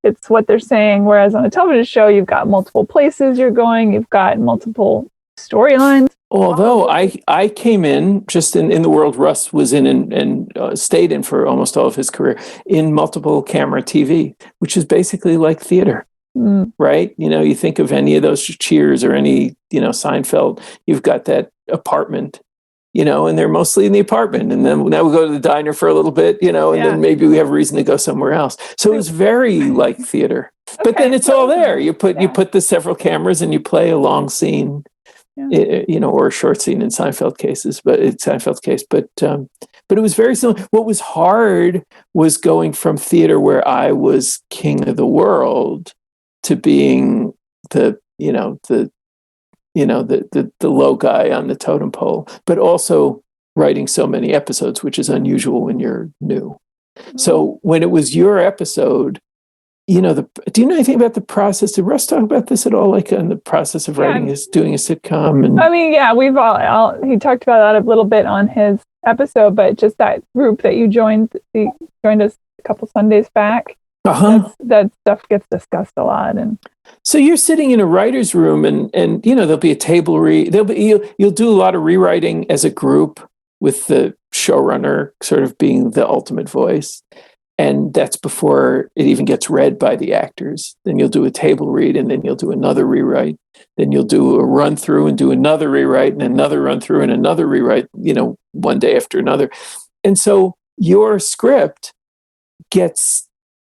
It's what they're saying. Whereas on a television show, you've got multiple places you're going, you've got multiple storylines. Although I came in just in the world Russ was in and stayed in for almost all of his career, in multiple camera TV, which is basically like theater, right? You know, you think of any of those Cheers or any, you know, Seinfeld, you've got that apartment, you know, and they're mostly in the apartment. And then now we go to the diner for a little bit, you know, and then maybe we have a reason to go somewhere else. So it was very like theater, but then it's all there. You put the several cameras and you play a long scene. Yeah. You know, or a short scene in Seinfeld's case, but it was very similar. What was hard was going from theater where I was king of the world to being the low guy on the totem pole, but also writing so many episodes, which is unusual when you're new. Mm-hmm. So when it was your episode, you know, do you know anything about the process? Did Russ talk about this at all? Like in the process of writing doing a sitcom? And I mean, yeah, we've all he talked about that a little bit on his episode, but just that group that you joined us a couple Sundays back. That stuff gets discussed a lot. And so you're sitting in a writer's room, and you know, there'll be a table you'll do a lot of rewriting as a group with the showrunner sort of being the ultimate voice. And that's before it even gets read by the actors. Then you'll do a table read, and then you'll do another rewrite. Then you'll do a run through and do another rewrite and another run through and another rewrite, one day after another. And so your script gets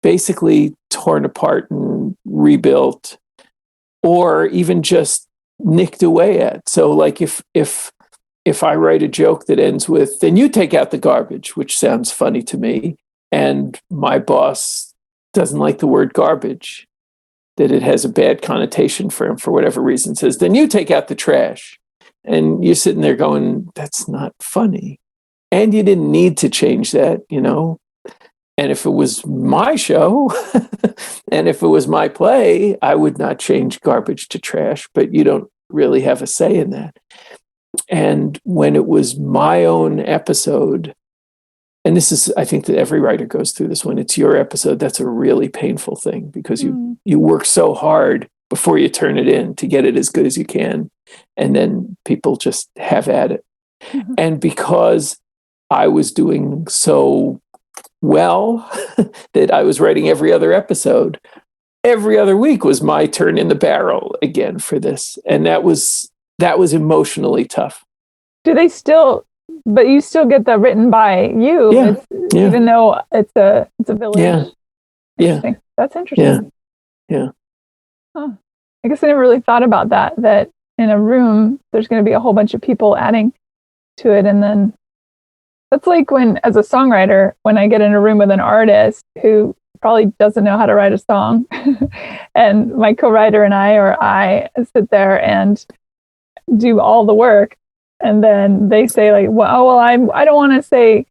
basically torn apart and rebuilt, or even just nicked away at. So like if I write a joke that ends with, then you take out the garbage, which sounds funny to me, and my boss doesn't like the word garbage, that it has a bad connotation for him for whatever reason, says, then you take out the trash. And you're sitting there going, that's not funny. And you didn't need to change that, And if it was my show and if it was my play, I would not change garbage to trash, but you don't really have a say in that. And when it was my own episode, and this is, I think that every writer goes through this, when it's your episode, that's a really painful thing, because you work so hard before you turn it in to get it as good as you can. And then people just have at it. Mm-hmm. And because I was doing so well that I was writing every other episode, every other week was my turn in the barrel again for this. And that was emotionally tough. Do they still, but you still get that written by you, even though it's a village. Yeah. That's interesting. Yeah. Huh. I guess I never really thought about that in a room, there's going to be a whole bunch of people adding to it. And then that's like when, as a songwriter, when I get in a room with an artist who probably doesn't know how to write a song, and my co-writer and I sit there and do all the work. And then they say like, I don't want to say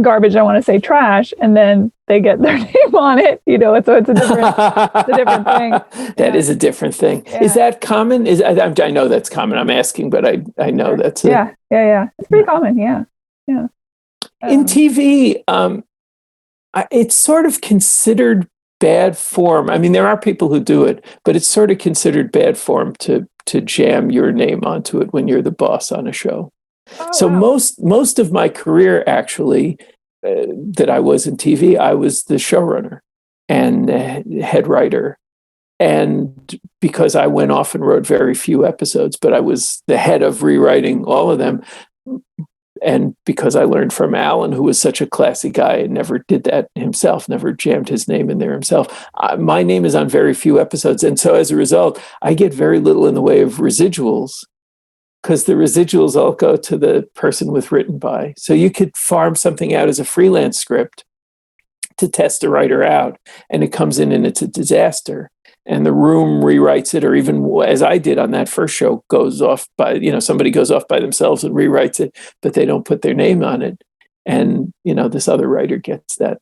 garbage, I want to say trash. And then they get their name on it, so it's a different thing. That is a different thing. Yeah. Is that common? I know that's common. I'm asking, but I know that's Yeah. It's pretty common. Yeah. In TV, it's sort of considered bad form. I mean, there are people who do it, but it's sort of considered bad form to jam your name onto it when you're the boss on a show. Oh, so wow. Most of my career, actually, that I was in TV, I was the showrunner and head writer. And because I went off and wrote very few episodes, but I was the head of rewriting all of them. And because I learned from Alan, who was such a classy guy and never did that himself, never jammed his name in there himself, my name is on very few episodes. And so as a result, I get very little in the way of residuals, because the residuals all go to the person with written by. So you could farm something out as a freelance script to test a writer out, and it comes in and it's a disaster. And the room rewrites it, or even as I did on that first show, goes off by, somebody goes off by themselves and rewrites it, but they don't put their name on it. And, this other writer gets that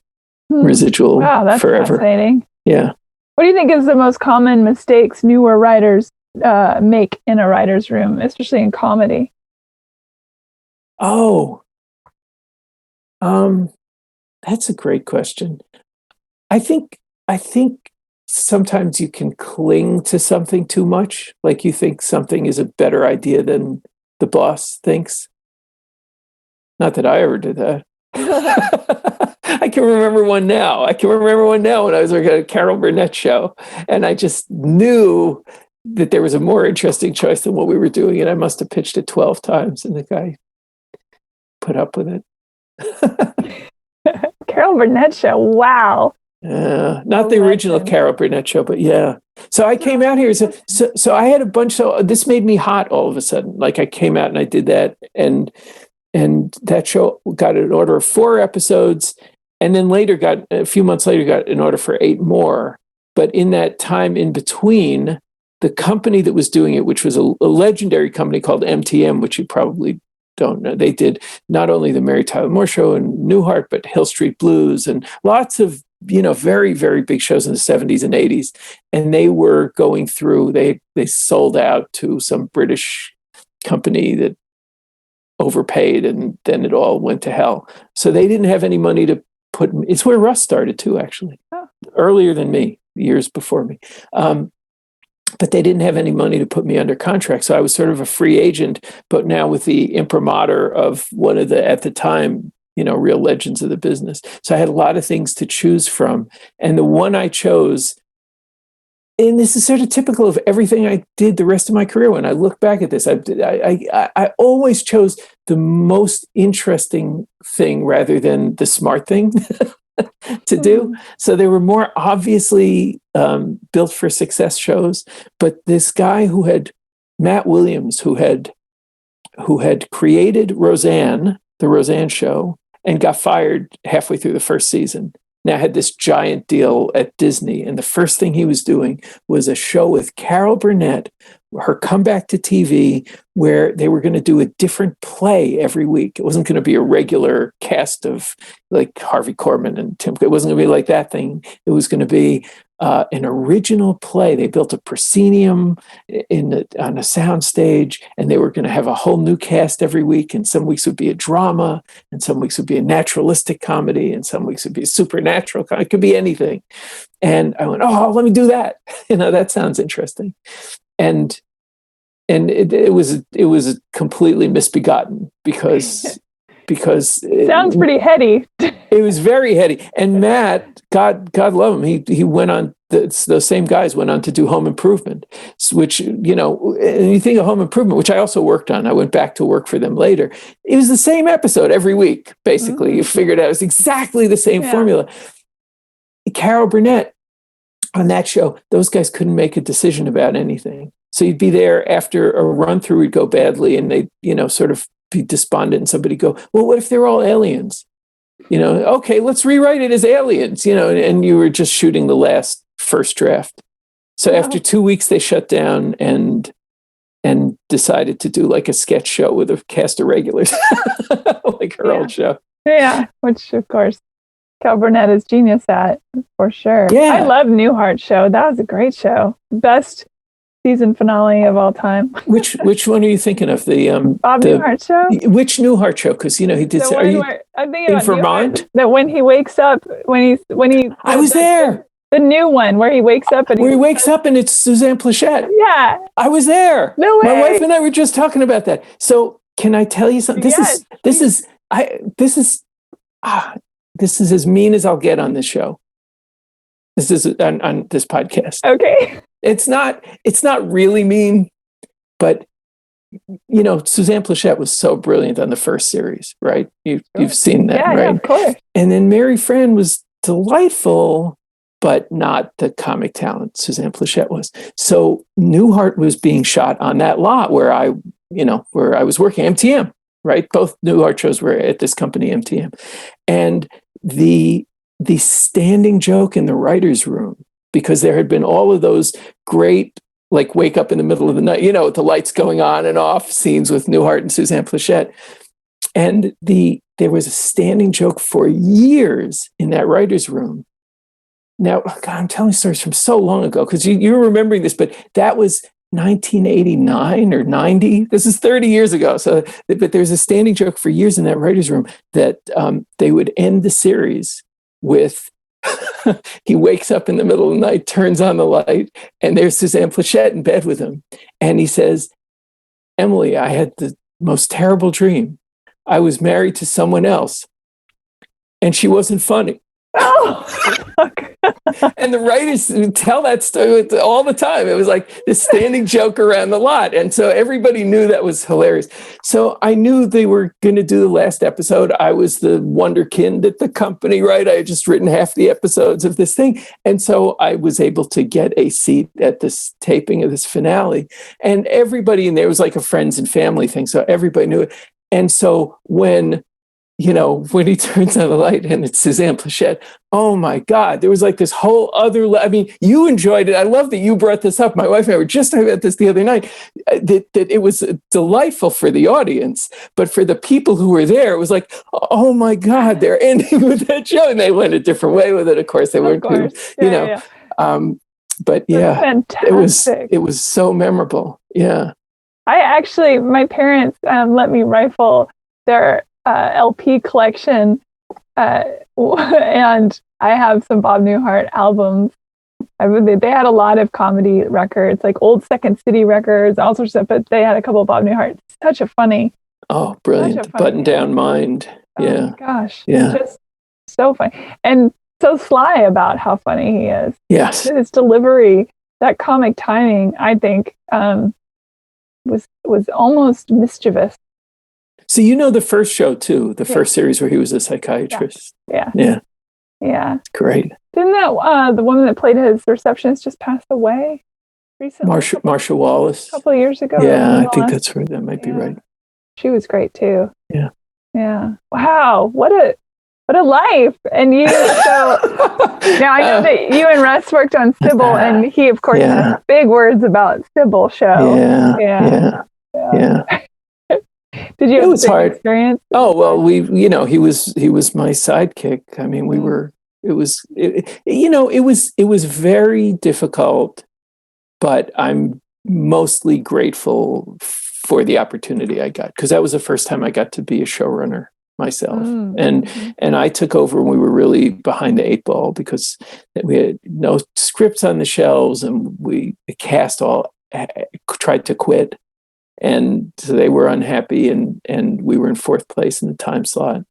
residual wow, that's forever. Fascinating. Yeah. What do you think is the most common mistakes newer writers make in a writer's room, especially in comedy? Oh, that's a great question. I think sometimes you can cling to something too much. Like you think something is a better idea than the boss thinks. Not that I ever did that. I can remember one now. When I was working at a Carol Burnett show, and I just knew that there was a more interesting choice than what we were doing, and I must have pitched it 12 times, and the guy put up with it. Carol Burnett show, wow. Not the original Carol Burnett show, but yeah. So I came out here. So I had a bunch. So this made me hot all of a sudden. Like I came out and I did that, and that show got an order of 4 episodes, and then a few months later, got an order for 8 more. But in that time in between, the company that was doing it, which was a legendary company called MTM, which you probably don't know, they did not only the Mary Tyler Moore Show and Newhart, but Hill Street Blues and lots of very, very big shows in the 70s and 80s. And they were going through, they sold out to some British company that overpaid, and then it all went to hell. So they didn't have any money to put, it's where Russ started too, actually, earlier than me, years before me. But they didn't have any money to put me under contract. So I was sort of a free agent, but now with the imprimatur of one of the, at the time, real legends of the business. So I had a lot of things to choose from. And the one I chose, and this is sort of typical of everything I did the rest of my career. When I look back at this, I always chose the most interesting thing rather than the smart thing to do. So they were more obviously built for success shows. But this guy Matt Williams, who had created Roseanne, the Roseanne show, and got fired halfway through the first season. Now had this giant deal at Disney, and the first thing he was doing was a show with Carol Burnett, her comeback to TV, where they were going to do a different play every week. It wasn't going to be a regular cast of like Harvey Korman and Tim. It wasn't going to be like that thing. It was going to be an original play. They built a proscenium on a sound stage, and they were going to have a whole new cast every week. And some weeks would be a drama, and some weeks would be a naturalistic comedy, and some weeks would be a supernatural comedy. It could be anything. And I went, oh, let me do that. That sounds interesting. And it was completely misbegotten because it sounds pretty heady. It was very heady. And Matt, God love him, he went on. Those same guys went on to do Home Improvement, which, and you think of Home Improvement, which I also worked on. I went back to work for them later. It was the same episode every week, basically. You figured out it was exactly the same formula. Carol Burnett, on that show, those guys couldn't make a decision about anything. So you'd be there after a run through would go badly, and they'd, sort of be despondent, and somebody go, well, what if they're all aliens? Okay, let's rewrite it as aliens, and you were just shooting the first draft. So after 2 weeks, they shut down and decided to do like a sketch show with a cast of regulars, like her old show. Yeah, which of course Cal Burnett is genius at, for sure. Yeah. I love Newhart's show. That was a great show. Best season finale of all time. Which one are you thinking of? The Bob Newhart show? Which Newhart show? Because he did. I'm thinking in Vermont? Newhart, that when he wakes up, when he I was there. The new one where he wakes up and it's Suzanne Plachette. Yeah, I was there. No way. My wife and I were just talking about that. So can I tell you something? This is as mean as I'll get on this show. This is on this podcast. Okay. It's not really mean, but Suzanne Plachette was so brilliant on the first series, right? You've seen that, right? Yeah, of course. And then Mary Fran was delightful, but not the comic talent Suzanne Plachette was. So Newhart was being shot on that lot where I was working, MTM, right? Both Newhart shows were at this company, MTM. And the standing joke in the writer's room, because there had been all of those great, like wake up in the middle of the night, with the lights going on and off scenes with Newhart and Suzanne Plachette. And there was a standing joke for years in that writer's room. Now, God, I'm telling stories from so long ago, because you're remembering this, but that was 1989 or 90. This is 30 years ago. So, but there's a standing joke for years in that writer's room that they would end the series with, he wakes up in the middle of the night, turns on the light, and there's Suzanne Plachette in bed with him. And he says, Emily, I had the most terrible dream. I was married to someone else, and she wasn't funny. Oh, fuck. And the writers would tell that story all the time. It was like this standing joke around the lot. And so everybody knew that was hilarious. So I knew they were going to do the last episode. I was the wonderkind at the company, right? I had just written half the episodes of this thing. And so I was able to get a seat at this taping of this finale. And everybody in there was like a friends and family thing. So everybody knew it. And so when he turns on the light and it's Suzanne Plachette, oh my God, there was like this whole other, you enjoyed it. I love that you brought this up. My wife and I were just talking about this the other night, that it was delightful for the audience, but for the people who were there, it was like, oh my God, they're ending with that show. And they went a different way with it. Of course, they weren't, but yeah, it was so memorable. Yeah. My parents let me rifle their LP collection, and I have some Bob Newhart albums. They had a lot of comedy records, like old Second City records, all sorts of stuff, but they had a couple of Bob Newhart. Such a funny. Oh, brilliant. Button Down Mind. Yeah. Oh my gosh. Yeah. Just so funny. And so sly about how funny he is. Yes. His delivery, that comic timing, I think, was almost mischievous. So the first show too, the first series where he was a psychiatrist. Yeah. It's great. Didn't that the woman that played his receptionist just pass away recently? Marsha Wallace. A couple of years ago. Yeah, I think that's right. That might be right. She was great too. Yeah. Yeah. Wow. What a life. And you, so now I know that you and Russ worked on Sybil, and he, of course, has big words about Sybil show. Yeah. Did you have it was the same hard experience? Oh, well, he was my sidekick. I mean, it was very difficult, but I'm mostly grateful for the opportunity I got, because that was the first time I got to be a showrunner myself. And I took over when we were really behind the eight ball, because we had no scripts on the shelves, and the cast all tried to quit. And so they were unhappy, and we were in fourth place in the time slot.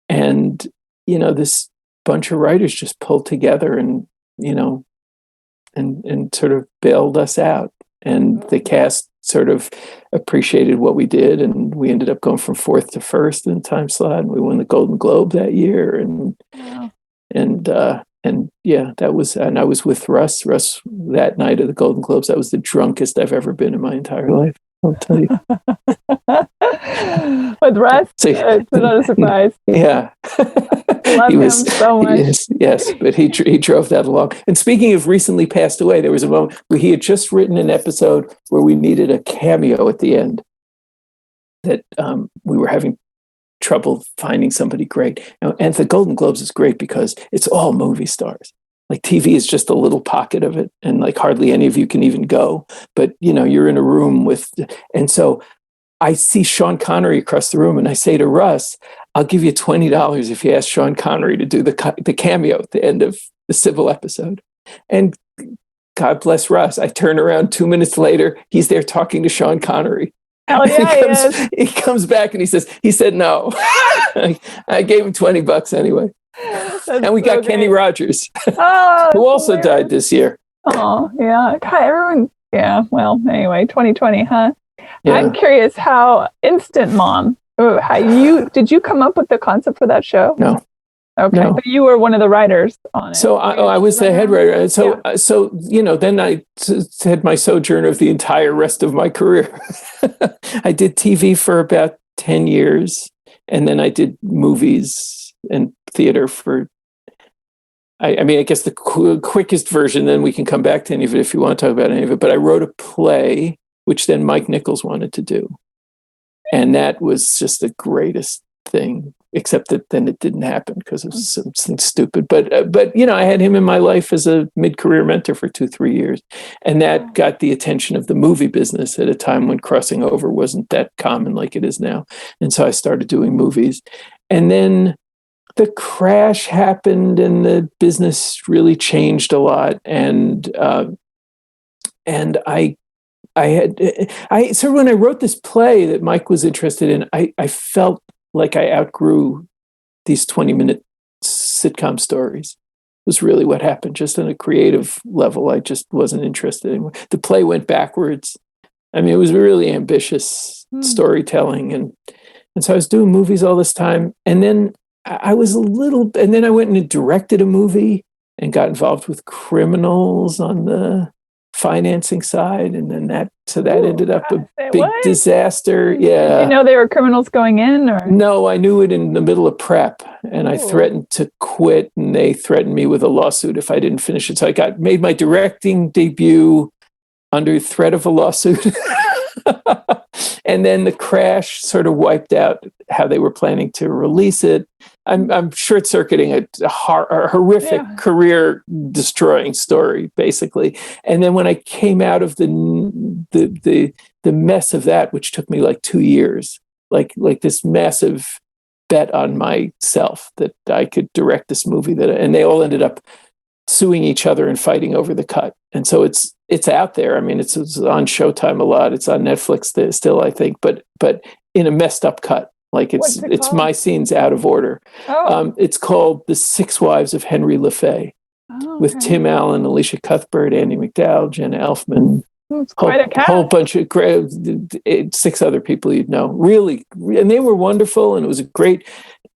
And, this bunch of writers just pulled together and sort of bailed us out. And the cast sort of appreciated what we did, and we ended up going from fourth to first in the time slot, and we won the Golden Globe that year. That was, and I was with Russ that night of the Golden Globes. That was the drunkest I've ever been in my entire life, I'll tell you. With Russ, it's not a surprise. Yeah. Love him so much. Yes, but he drove that along. And speaking of recently passed away, there was a moment where he had just written an episode where we needed a cameo at the end, that we were having trouble finding somebody great. And the Golden Globes is great because it's all movie stars. Like, TV is just a little pocket of it, and like hardly any of you can even go. But you're in a room with, and so I see Sean Connery across the room, and I say to Russ, "I'll give you $20 if you ask Sean Connery to do the cameo at the end of the Sybil episode." And God bless Russ, I turn around 2 minutes later, he's there talking to Sean Connery. Hell yeah, he comes back and he said no. I gave him $20 anyway. And we got Kenny Rogers, who also died this year. Oh, yeah. God, everyone. Yeah. Well, anyway, 2020, huh? Yeah. I'm curious how Instant Mom, did you come up with the concept for that show? No. Okay. No. But you were one of the writers on it. So I was the head writer. And so then I had my sojourn of the entire rest of my career. I did TV for about 10 years. And then I did movies and theater for, I guess the quickest version, then we can come back to any of it if you want to talk about any of it. But I wrote a play, which then Mike Nichols wanted to do. And that was just the greatest thing, except that then it didn't happen because of something stupid. But I had him in my life as a mid-career mentor for 2-3 years. And that got the attention of the movie business at a time when crossing over wasn't that common like it is now. And so I started doing movies. And then the crash happened, and the business really changed a lot. And I so when I wrote this play that Mike was interested in, I felt like I outgrew these 20-minute sitcom stories. Was really what happened. Just on a creative level, I just wasn't interested anymore. The play went backwards. I mean, it was really ambitious storytelling, and so I was doing movies all this time, and then I went and directed a movie and got involved with criminals on the financing side, and then that ended up a big disaster. Yeah. Did you know they were criminals going in, or? No, I knew it in the middle of prep, and I threatened to quit, and they threatened me with a lawsuit if I didn't finish it. So I made my directing debut under threat of a lawsuit. And then the crash sort of wiped out how they were planning to release it. I'm short-circuiting a horrific career-destroying story, basically. And then when I came out of the mess of that, which took me like 2 years, like this massive bet on myself that I could direct this movie, and they all ended up suing each other and fighting over the cut. And so it's out there. I mean, it's on Showtime a lot. It's on Netflix still, I think, but in a messed up cut. Like What's it it's called? my scenes out of order. Oh, It's called The Six Wives of Henry LaFay, with okay. Tim Allen, Alicia Cuthbert, Andy McDowell, Jenna Elfman, It's quite a whole cast. bunch of six other people you'd know. Really, and they were wonderful, and it was a great.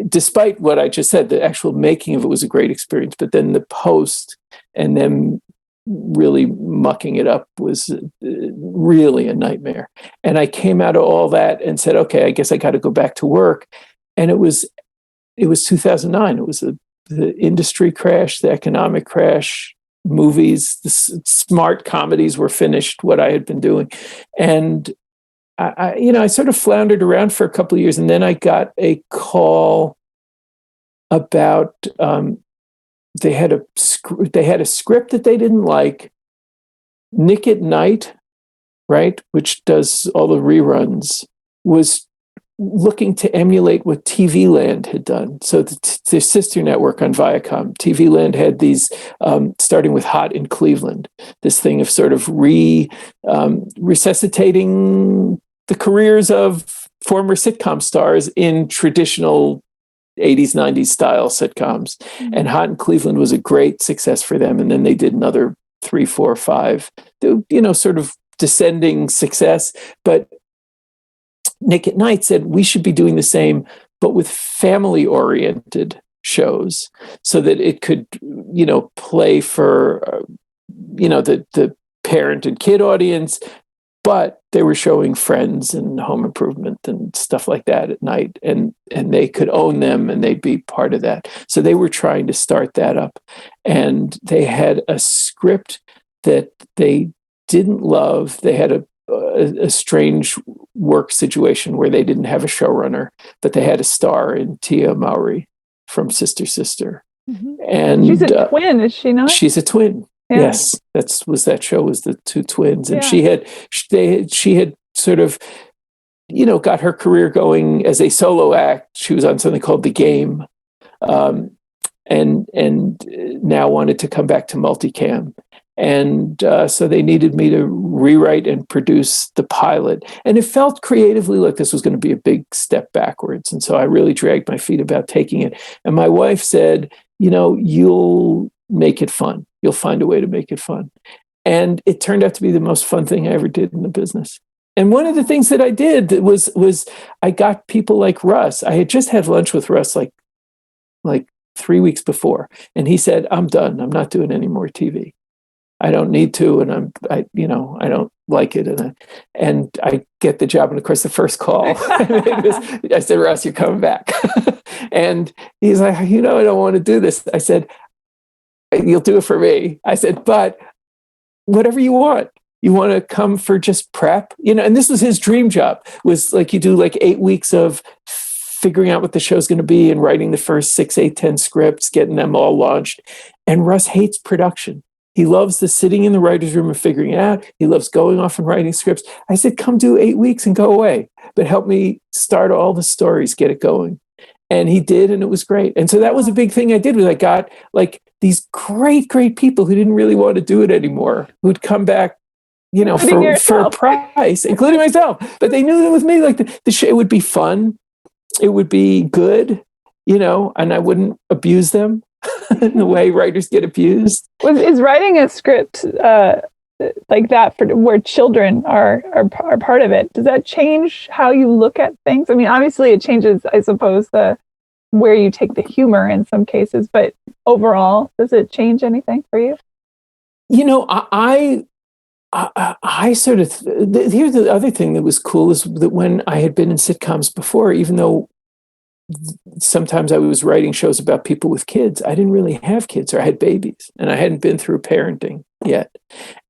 Despite what I just said, the actual making of it was a great experience. But then the post and them really mucking it up was really a nightmare. And I came out of all that and said, okay, I guess I got to go back to work. And it was 2009. It was the industry crash, the economic crash. Movies, the smart comedies were finished. What I had been doing, and I sort of floundered around for a couple of years, and then I got a call about they had a script that they didn't like. Nick at Night, right, which does all the reruns, was looking to emulate what TV Land had done. So the sister network on Viacom, TV Land had these, starting with Hot in Cleveland, this thing of sort of resuscitating the careers of former sitcom stars in traditional 80s, 90s style sitcoms. Mm-hmm. And Hot in Cleveland was a great success for them. And then they did another 3, 4, 5, sort of descending success. But Nick at Night said we should be doing the same, but with family-oriented shows, so that it could, play for, the parent and kid audience, but they were showing Friends and Home Improvement and stuff like that at night, and they could own them and they'd be part of that. So they were trying to start that up, and they had a script that they didn't love. They had a strange work situation where they didn't have a showrunner, but they had a star in Tia Mowry from Sister Sister. Mm-hmm. And she's a twin, is she not? She's a twin. Yeah. Yes, that show was the two twins, and she had sort of, got her career going as a solo act. She was on something called The Game, and now wanted to come back to multicam. And so they needed me to rewrite and produce the pilot. And it felt creatively like this was going to be a big step backwards. And so I really dragged my feet about taking it. And my wife said, you'll make it fun. You'll find a way to make it fun. And it turned out to be the most fun thing I ever did in the business. And one of the things that I did was I got people like Russ. I had just had lunch with Russ like 3 weeks before. And he said, I'm done. I'm not doing any more TV. I don't need to, and I don't like it, and I get the job, and of course the first call, I said, Russ, you're coming back, and he's like, I don't want to do this. I said, you'll do it for me. I said, but whatever you want. You want to come for just prep, and this was his dream job. Was like you do like 8 weeks of figuring out what the show's going to be and writing the first 6, 8, 10 scripts, getting them all launched. And Russ hates production. He loves the sitting in the writer's room and figuring it out. He loves going off and writing scripts. I said, come do 8 weeks and go away, but help me start all the stories, get it going. And he did, and it was great. And so that was a big thing I did, was I got like these great, great people who didn't really want to do it anymore, who'd come back, for a price, including myself. But they knew that with me, like the show, it would be fun. It would be good, and I wouldn't abuse them. In the way writers get abused. Is writing a script like that for where children are part of it? Does that change how you look at things? I mean, obviously it changes, I suppose, where you take the humor in some cases, but overall, does it change anything for you? I sort of here's the other thing that was cool is that when I had been in sitcoms before, even though sometimes I was writing shows about people with kids, I didn't really have kids, or I had babies, and I hadn't been through parenting yet.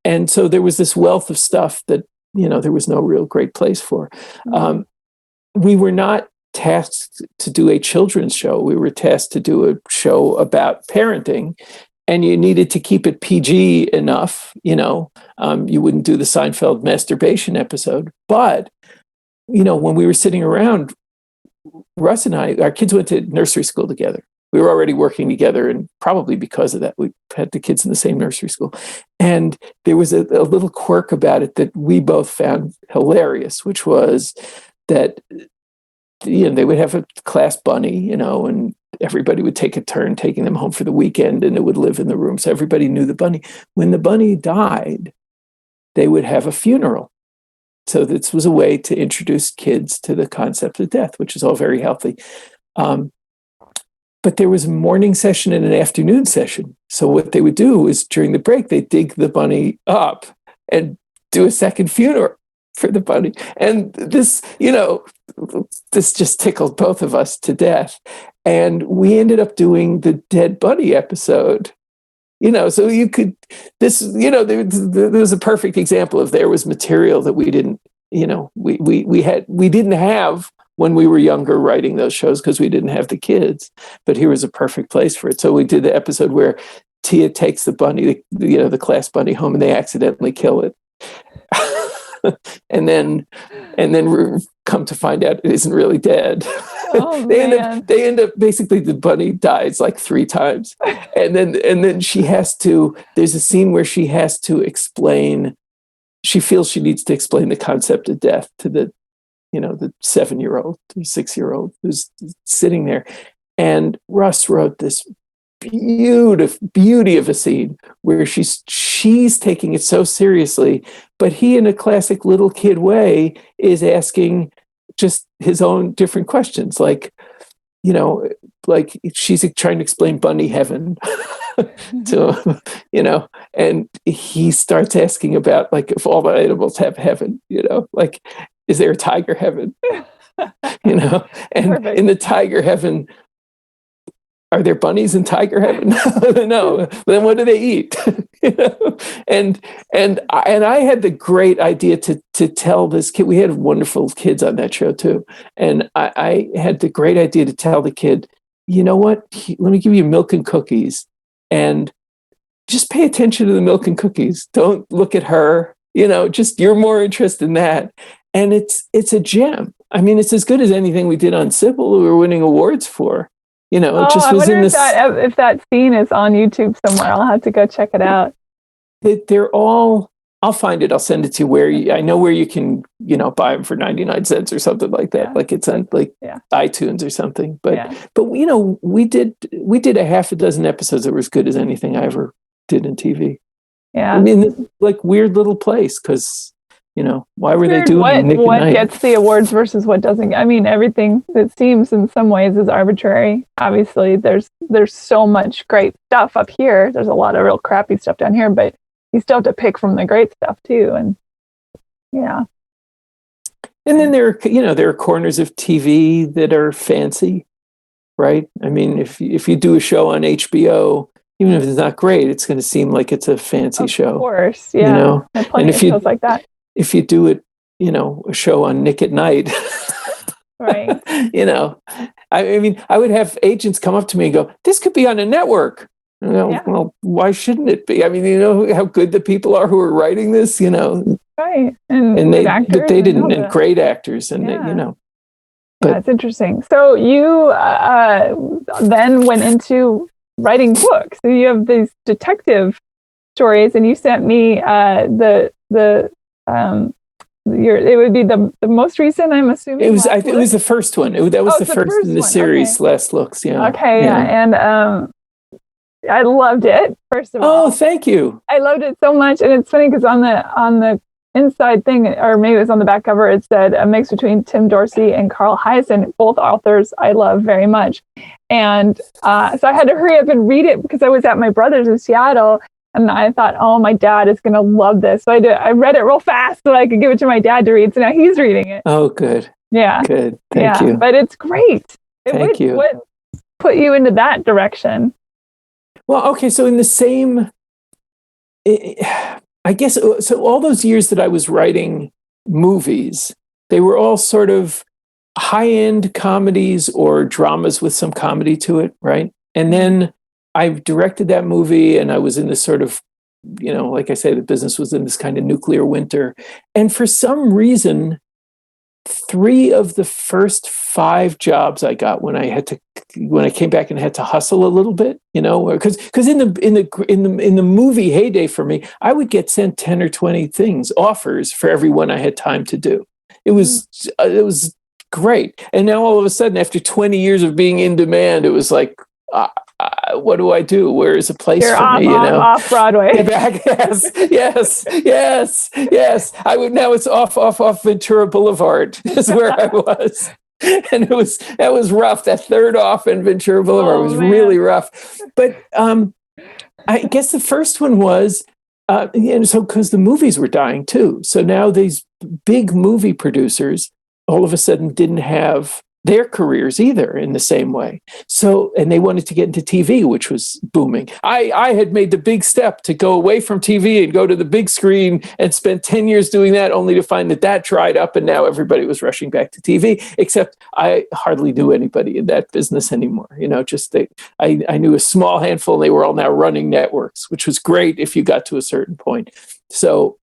And so there was this wealth of stuff that, there was no real great place for. We were not tasked to do a children's show. We were tasked to do a show about parenting, and you needed to keep it PG enough. You wouldn't do the Seinfeld masturbation episode. But, when we were sitting around, Russ and I, our kids went to nursery school together. We were already working together, and probably because of that, we had the kids in the same nursery school. And there was a little quirk about it that we both found hilarious, which was that they would have a class bunny, and everybody would take a turn taking them home for the weekend, and it would live in the room. So everybody knew the bunny. When the bunny died, they would have a funeral. So this was a way to introduce kids to the concept of death, which is all very healthy. But there was a morning session and an afternoon session. So what they would do is during the break, they'd dig the bunny up and do a second funeral for the bunny. And this, this just tickled both of us to death. And we ended up doing the dead bunny episode. So you could, there was a perfect example of there was material that we didn't, we didn't have when we were younger writing those shows because we didn't have the kids, but here was a perfect place for it. So we did the episode where Tia takes the bunny, the class bunny home, and they accidentally kill it. and then come to find out it isn't really dead. Oh, they end up basically the bunny dies like 3 times. And then she has to, there's a scene where she has to explain, she feels she needs to explain the concept of death to the 7-year-old, 6-year-old who's sitting there. And Russ wrote this beauty of a scene where she's taking it so seriously, but he, in a classic little kid way, is asking just his own different questions, like she's trying to explain bunny heaven to and he starts asking about, like, if all the animals have heaven, like, is there a tiger heaven? And Perfect. In the tiger heaven, are there bunnies in tiger heaven? No. Then what do they eat? And I had the great idea to tell this kid. We had wonderful kids on that show too, and I had the great idea to tell the kid, you know what? Let me give you milk and cookies, and just pay attention to the milk and cookies. Don't look at her. Just you're more interested in that. And it's a gem. I mean, it's as good as anything we did on Sybil, we were winning awards for. It just was in this. If that scene is on YouTube somewhere, I'll have to go check it out. They're all. I'll find it. I'll send it to you I know where you can, buy them for 99 cents or something like that. Yeah. Like it's on iTunes or something. But we did a half a dozen episodes that were as good as anything I ever did in TV. Yeah. I mean, it's like weird little place because. Why were they doing Nick what and Night? Gets the awards versus what doesn't? I mean, everything that seems in some ways is arbitrary. Obviously, there's so much great stuff up here. There's a lot of real crappy stuff down here, but you still have to pick from the great stuff too. And yeah. And then there are corners of TV that are fancy, right? I mean, if you do a show on HBO, even if it's not great, it's going to seem like it's a fancy show. Of course, yeah. And if shows like that. If you do it, a show on Nick at Night, right? I mean, I would have agents come up to me and go, "This could be on a network." Well, why shouldn't it be? I mean, how good the people are who are writing this, Right, and they didn't, and great actors, and But that's interesting. So you then went into writing books. So you have these detective stories, and you sent me it would be the most recent, I'm assuming. It was the first one. That was the first in the series, okay. Last Looks. Yeah. Okay. Yeah. And I loved it. First of all. Oh, thank you. I loved it so much, and it's funny because on the inside thing, or maybe it was on the back cover, it said a mix between Tim Dorsey and Carl Hiaasen, both authors I love very much. And so I had to hurry up and read it because I was at my brother's in Seattle. And I thought, oh, my dad is going to love this. So I read it real fast so I could give it to my dad to read. So now he's reading it. Oh, good. Yeah. Good. Thank you. But it's great. Thank you. What put you into that direction? Well, okay. So in the same, I guess, so all those years that I was writing movies, they were all sort of high-end comedies or dramas with some comedy to it, right? And then I directed that movie, and I was in this sort of, like I say, the business was in this kind of nuclear winter. And for some reason, 3 of the first 5 jobs I got when I came back and had to hustle a little bit, because in the movie heyday for me, I would get sent 10 or 20 offers for every one I had time to do. It was great. And now all of a sudden, after 20 years of being in demand, it was like, what do I do? Where is a place You're for me? off Broadway. Yes. I would now. It's off Ventura Boulevard is where I was, and that was rough. That third off in Ventura Boulevard was really rough. But I guess the first one was, so because the movies were dying too. So now these big movie producers all of a sudden didn't have their careers either in the same way. So, and they wanted to get into TV, which was booming. I had made the big step to go away from TV and go to the big screen and spent 10 years doing that, only to find that dried up. And now everybody was rushing back to TV, except I hardly knew anybody in that business anymore. I knew a small handful, and they were all now running networks, which was great if you got to a certain point. So,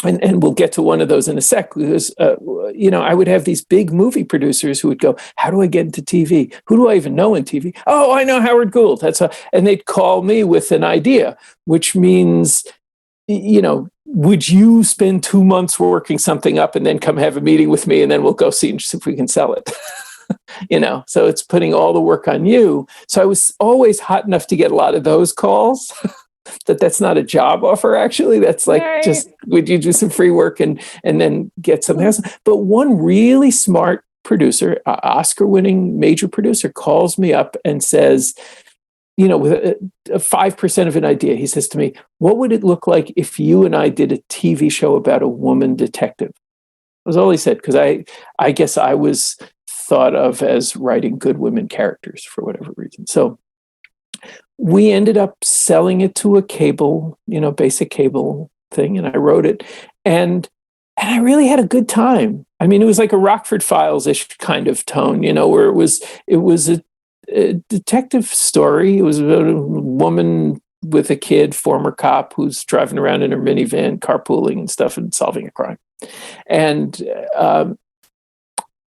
and we'll get to one of those in a sec, because, I would have these big movie producers who would go, how do I get into TV? Who do I even know in TV? Oh, I know Howard Gould. And they'd call me with an idea, which means, would you spend 2 months working something up and then come have a meeting with me, and then we'll go see if we can sell it? So it's putting all the work on you. So I was always hot enough to get a lot of those calls. That's not a job offer, actually. That's like, just, would you do some free work and then get something else? But one really smart producer, Oscar-winning major producer, calls me up and says, with a 5% of an idea, he says to me, what would it look like if you and I did a TV show about a woman detective? That was all he said, because I guess I was thought of as writing good women characters for whatever reason. So we ended up selling it to a cable, basic cable thing, and I wrote it, and I really had a good time. I mean, it was like a Rockford Files-ish kind of tone, where it was a detective story. It was about a woman with a kid, former cop, who's driving around in her minivan, carpooling and stuff, and solving a crime. And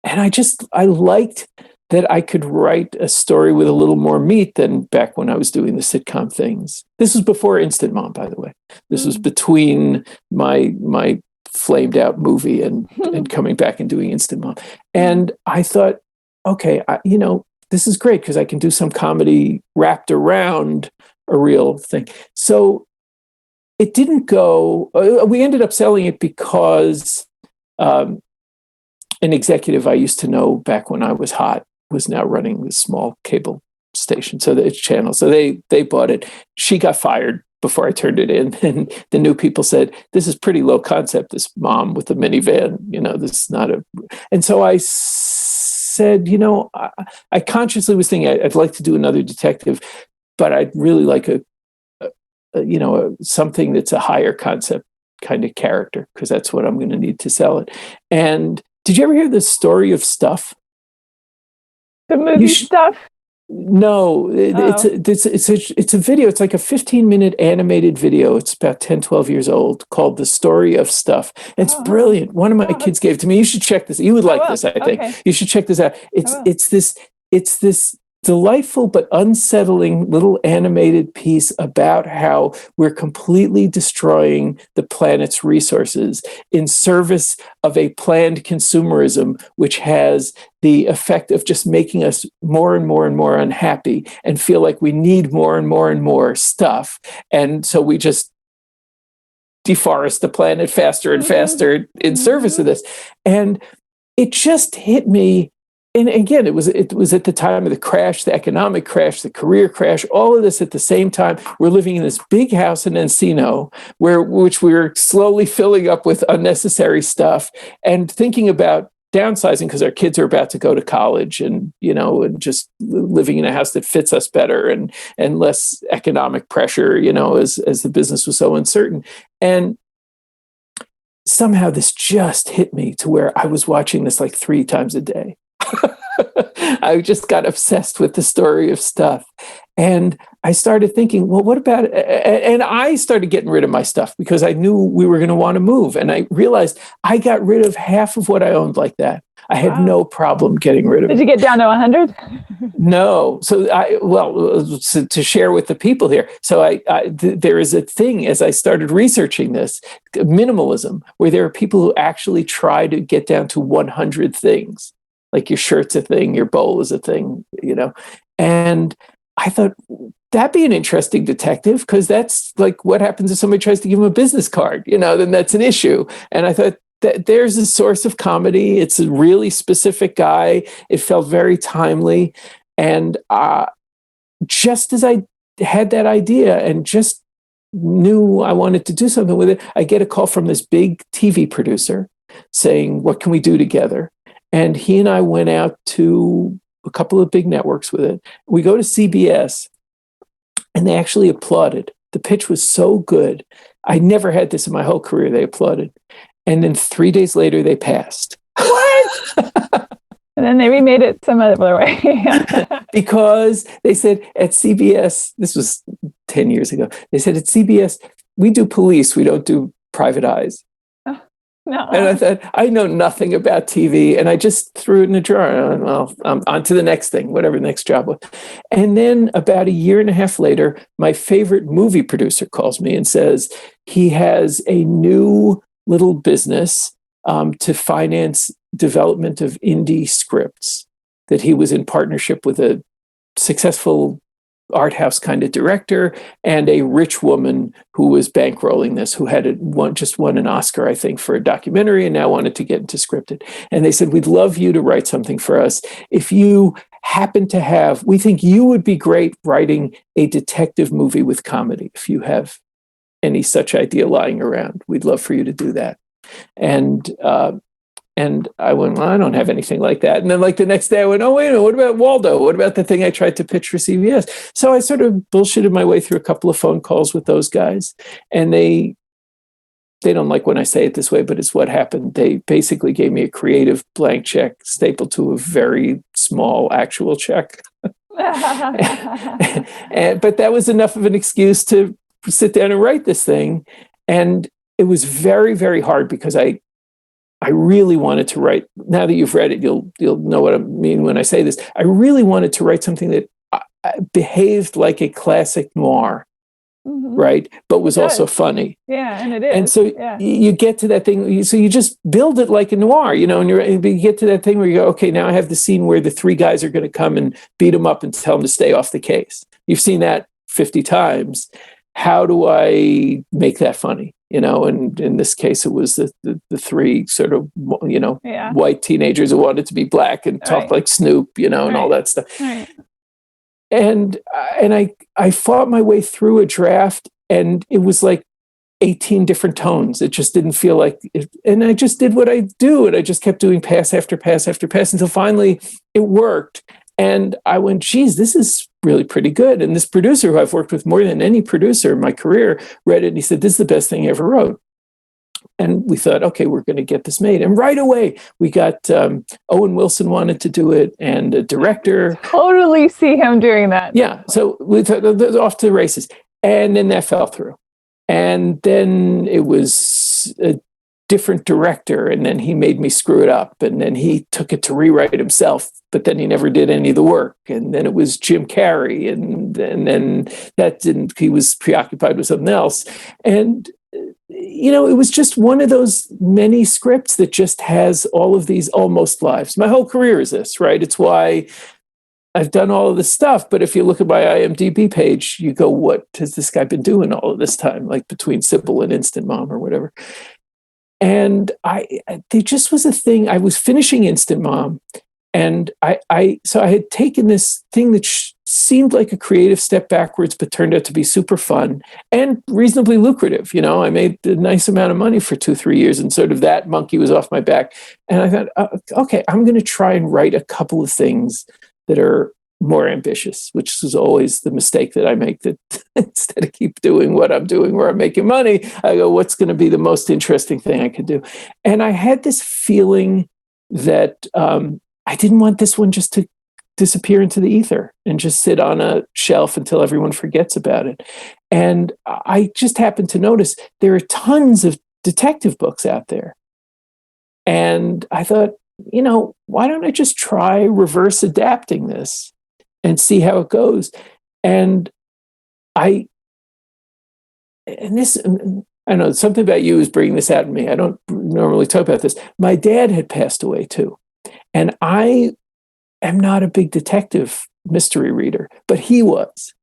I liked that I could write a story with a little more meat than back when I was doing the sitcom things. This was before Instant Mom, by the way. This was between my flamed out movie and coming back and doing Instant Mom. And I thought, okay, this is great because I can do some comedy wrapped around a real thing. So it didn't go, we ended up selling it because an executive I used to know back when I was hot was now running this small cable station, so it's channel. So they bought it. She got fired before I turned it in, and the new people said, "This is pretty low concept. This mom with the minivan, this is not a." And so I said, I consciously was thinking I'd like to do another detective, but I'd really like something that's a higher concept kind of character, because that's what I'm going to need to sell it. And did you ever hear the story of Stuff? The movie Stuff? No, it's a video. It's like a 15-minute animated video. It's about 10, 12 years old, called The Story of Stuff. It's brilliant. One of my kids gave it to me. You should check this. You would like this, I think. Okay. You should check this out. It's this delightful but unsettling little animated piece about how we're completely destroying the planet's resources in service of a planned consumerism, which has the effect of just making us more and more and more unhappy and feel like we need more and more and more stuff. And so we just deforest the planet faster and faster in service of this. And it just hit me. And again, it was at the time of the crash, the economic crash, the career crash, all of this at the same time. We're living in this big house in Encino, which we were slowly filling up with unnecessary stuff, and thinking about downsizing because our kids are about to go to college, and and just living in a house that fits us better, and less economic pressure, as the business was so uncertain. And somehow this just hit me to where I was watching this like 3 times a day. I just got obsessed with The Story of Stuff. And I started thinking, well, what about it? And I started getting rid of my stuff because I knew we were going to want to move. And I realized I got rid of half of what I owned like that. I had no problem getting rid of it. Did you get down to 100? No. So to share with the people here. So there is a thing, as I started researching this, minimalism, where there are people who actually try to get down to 100 things. Like your shirt's a thing, your bowl is a thing, And I thought that'd be an interesting detective, because that's like what happens if somebody tries to give him a business card, then that's an issue. And I thought that there's a source of comedy. It's a really specific guy. It felt very timely. And just as I had that idea and just knew I wanted to do something with it, I get a call from this big TV producer saying, what can we do together? And he and I went out to a couple of big networks with it. We go to CBS, and they actually applauded. The pitch was so good. I never had this in my whole career. They applauded. And then 3 days later, they passed. What? And then they remade it some other way. Because they said at CBS, this was 10 years ago, they said at CBS, we do police, we don't do private eyes. No. And I thought, I know nothing about TV. And I just threw it in a drawer. And, well, on to the next thing, whatever the next job was. And then about a year and a half later, my favorite movie producer calls me and says he has a new little business to finance development of indie scripts, that he was in partnership with a successful art house kind of director and a rich woman who was bankrolling this, who had just won an Oscar, I think, for a documentary, and now wanted to get into scripted. And they said, we'd love you to write something for us. If you happen to have, we think you would be great writing a detective movie with comedy. If you have any such idea lying around, we'd love for you to do that. And I went, well, I don't have anything like that. And then like the next day I went, oh, wait a minute, what about Waldo? What about the thing I tried to pitch for CBS? So I sort of bullshitted my way through a couple of phone calls with those guys. And they don't like when I say it this way, but it's what happened. They basically gave me a creative blank check stapled to a very small actual check. But that was enough of an excuse to sit down and write this thing. And it was very, very hard, because I really wanted to write. Now that you've read it, you'll know what I mean when I say this. I really wanted to write something that behaved like a classic noir, right? But was also funny. Yeah, and it is. And so you get to that thing. So you just build it like a noir, and you get to that thing where you go, okay, now I have the scene where the three guys are going to come and beat him up and tell him to stay off the case. You've seen that 50 times. How do I make that funny? And in this case, it was the three sort of, white teenagers who wanted to be black and talk like Snoop, and all that stuff. Right. And I fought my way through a draft, and it was like 18 different tones. It just didn't feel like it. And I just did what I do. And I just kept doing pass after pass after pass until finally it worked. And I went, geez, this is really pretty good. And this producer, who I've worked with more than any producer in my career, read it and he said, this is the best thing I ever wrote. And we thought, okay, we're going to get this made. And right away, we got Owen Wilson wanted to do it, and a director. Totally see him doing that. Yeah. So we thought, off to the races. And then that fell through. And then it was a different director, and then he made me screw it up, and then he took it to rewrite himself, but then he never did any of the work. And then it was Jim Carrey, and then that didn't, he was preoccupied with something else. And it was just one of those many scripts that just has all of these almost lives. My whole career is this, right? It's why I've done all of this stuff. But if you look at my IMDb page, you go, what has this guy been doing all of this time? Like between Sybil and Instant Mom or whatever. And there just was a thing. I was finishing Instant Mom, and so I had taken this thing that seemed like a creative step backwards, but turned out to be super fun and reasonably lucrative. I made a nice amount of money for 2-3 years, and sort of that monkey was off my back. And I thought, okay, I'm going to try and write a couple of things that are more ambitious, which is always the mistake that I make, that instead of keep doing what I'm doing where I'm making money, I go, what's going to be the most interesting thing I could do? And I had this feeling that I didn't want this one just to disappear into the ether and just sit on a shelf until everyone forgets about it. And I just happened to notice there are tons of detective books out there. And I thought, why don't I just try reverse adapting this and see how it goes? And I know something about you is bringing this out in me. I don't normally talk about this. My dad had passed away too. And I am not a big detective mystery reader, but he was.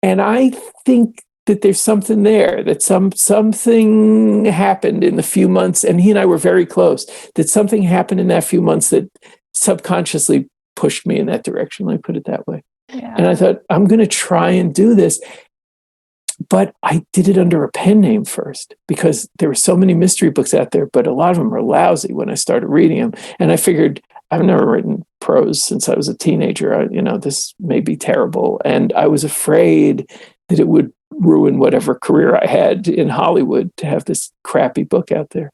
And I think that there's something there, that something happened in the few months, and he and I were very close, that something happened in that few months that subconsciously pushed me in that direction. Let me put it that way. Yeah. And I thought, I'm going to try and do this. But I did it under a pen name first because there were so many mystery books out there, but a lot of them were lousy when I started reading them. And I figured, I've never written prose since I was a teenager. This may be terrible. And I was afraid that it would ruin whatever career I had in Hollywood to have this crappy book out there.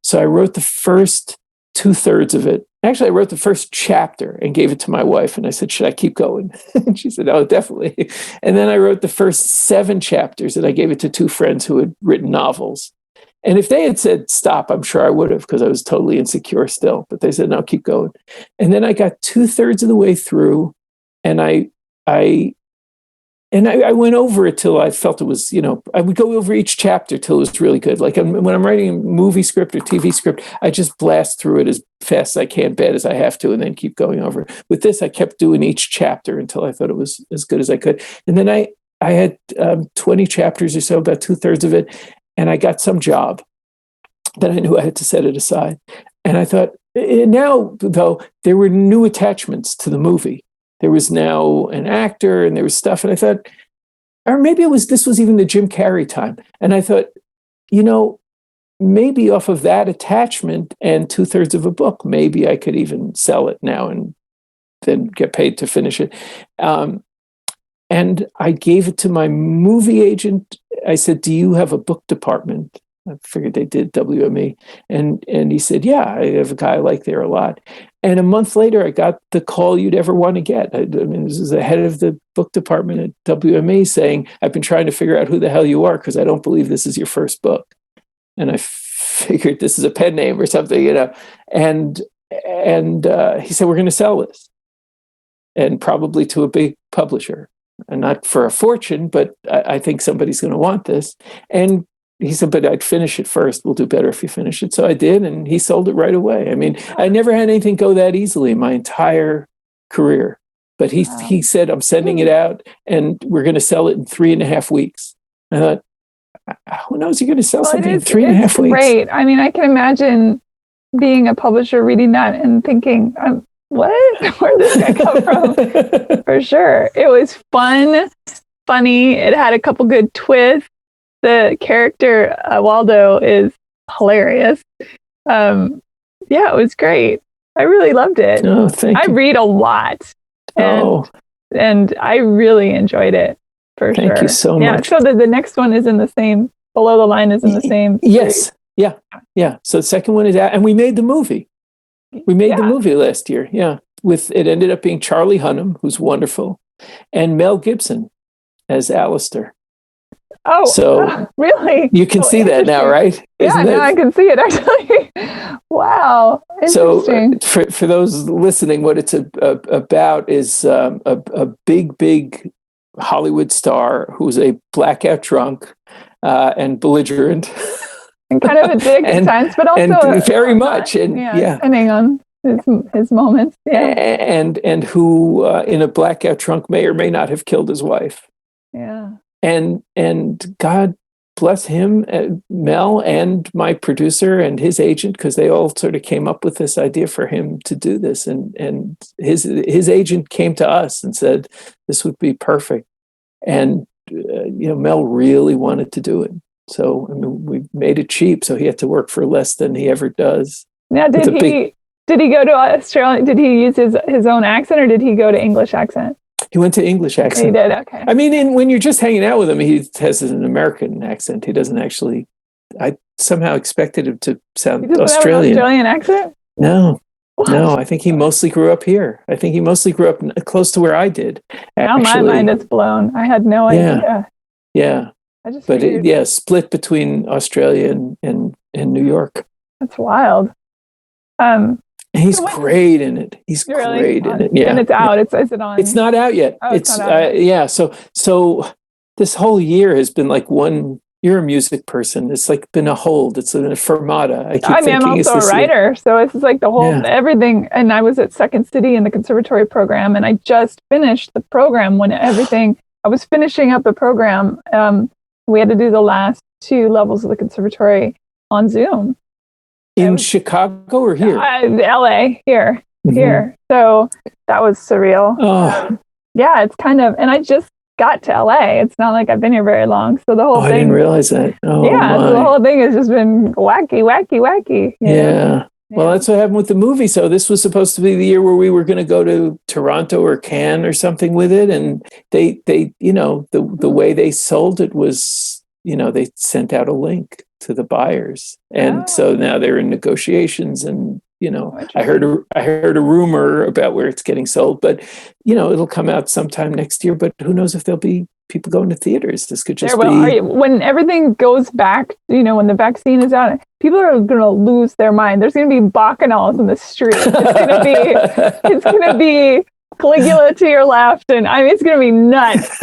So I wrote the first 2/3 of it. Actually, I wrote the first chapter and gave it to my wife. And I said, should I keep going? And she said, oh, definitely. And then I wrote the first 7 chapters and I gave it to 2 friends who had written novels. And if they had said stop, I'm sure I would have, because I was totally insecure still. But they said, no, keep going. And then I got 2/3 of the way through, and I went over it till I felt it was, I would go over each chapter till it was really good. Like when I'm writing a movie script or TV script, I just blast through it as fast as I can, bad as I have to, and then keep going over it. With this, I kept doing each chapter until I thought it was as good as I could. And then I had 20 chapters or so, about 2/3 of it, and I got some job that I knew I had to set it aside. And I thought, now, though, there were new attachments to the movie. There was now an actor and there was stuff. And I thought, or maybe this was even the Jim Carrey time. And I thought, maybe off of that attachment and 2/3 of a book, maybe I could even sell it now and then get paid to finish it. And I gave it to my movie agent. I said, do you have a book department? I figured they did, WME. And he said, yeah, I have a guy I like there a lot. And a month later, I got the call you'd ever want to get. This is the head of the book department at WME saying, I've been trying to figure out who the hell you are because I don't believe this is your first book. And I figured this is a pen name or something, And he said, we're going to sell this. And probably to a big publisher. And not for a fortune, but I think somebody's going to want this. And he said, but I'd finish it first. We'll do better if you finish it. So I did, and he sold it right away. I never had anything go that easily in my entire career. But he said, I'm sending it out, and we're going to sell it in 3.5 weeks. I thought, who knows? You're going to sell something in 3.5 weeks. Great. I can imagine being a publisher reading that and thinking, what? Where did this guy come from? For sure. It was funny. It had a couple good twists. The character Waldo is hilarious. It was great. I really loved it. Oh, thank you. I read a lot, and I really enjoyed it for sure. Thank you so much. So the next one is in the same. Below the Line is in the same. Yes. Series. Yeah. So the second one is out, and we made the movie. We made the movie last year. Yeah, it ended up being Charlie Hunnam, who's wonderful, and Mel Gibson as Alistair. Oh, so really? You can see that now, right? Now I can see it actually. Wow, interesting. So for those listening, what it's about is a big Hollywood star who's a blackout drunk and belligerent, and kind of a dick at times, but also very much, and depending on his moments, and who in a blackout drunk may or may not have killed his wife. Yeah. And God bless him, Mel, and my producer and his agent, because they all sort of came up with this idea for him to do this. And his agent came to us and said, this would be perfect. And, Mel really wanted to do it. So, we made it cheap. So he had to work for less than he ever does. Now, did he go to Australia? Did he use his own accent, or did he go to English accent? He went to English accent. He did, okay. When you're just hanging out with him, he has an American accent. He doesn't actually. I somehow expected him to sound Australian. Have an Australian accent? No. I think he mostly grew up here. I think he mostly grew up close to where I did. Now my mind is blown. I had no idea. Yeah. I just figured. Split between Australia and New York. That's wild. He's great in it. He's great in it. Yeah. And it's out. Is it on? It's not out yet. Oh, it's not out yet. So this whole year has been like one You're a music person. It's like been a hold. It's a fermata. I'm also a writer, so it's like the whole everything. And I was at Second City in the conservatory program, and I just finished the program when everything. I was finishing up the program. We had to do the last 2 levels of the conservatory on Zoom. In Chicago or here? LA, here. So that was surreal. Yeah, it's kind of, and I just got to LA. It's not like I've been here very long. So the whole thing. I didn't realize that. So the whole thing has just been wacky. Yeah. Well, that's what happened with the movie. So this was supposed to be the year where we were going to go to Toronto or Cannes or something with it. And they the way they sold it was, they sent out a link to the buyers. And so now they're in negotiations, and I heard a rumor about where it's getting sold, but it'll come out sometime next year. But who knows if there'll be people going to theaters? This could just be when everything goes back. When the vaccine is out, people are going to lose their mind. There's going to be bacchanals in the street. It's going to be Caligula to your left, and it's going to be nuts.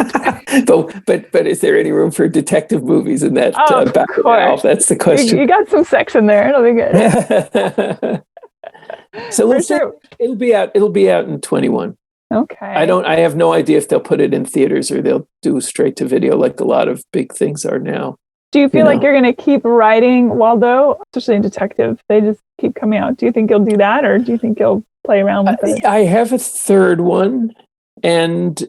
but is there any room for detective movies in that? Of course, that's the question. You got some sex in there. It'll be good. So we'll see. It'll be out in 21. Okay. I have no idea if they'll put it in theaters or they'll do straight to video like a lot of big things are now. Do you feel like you're going to keep writing Waldo, especially in detective? They just keep coming out. Do you think you'll do that, or do you think you'll play around with it? I have a third one, and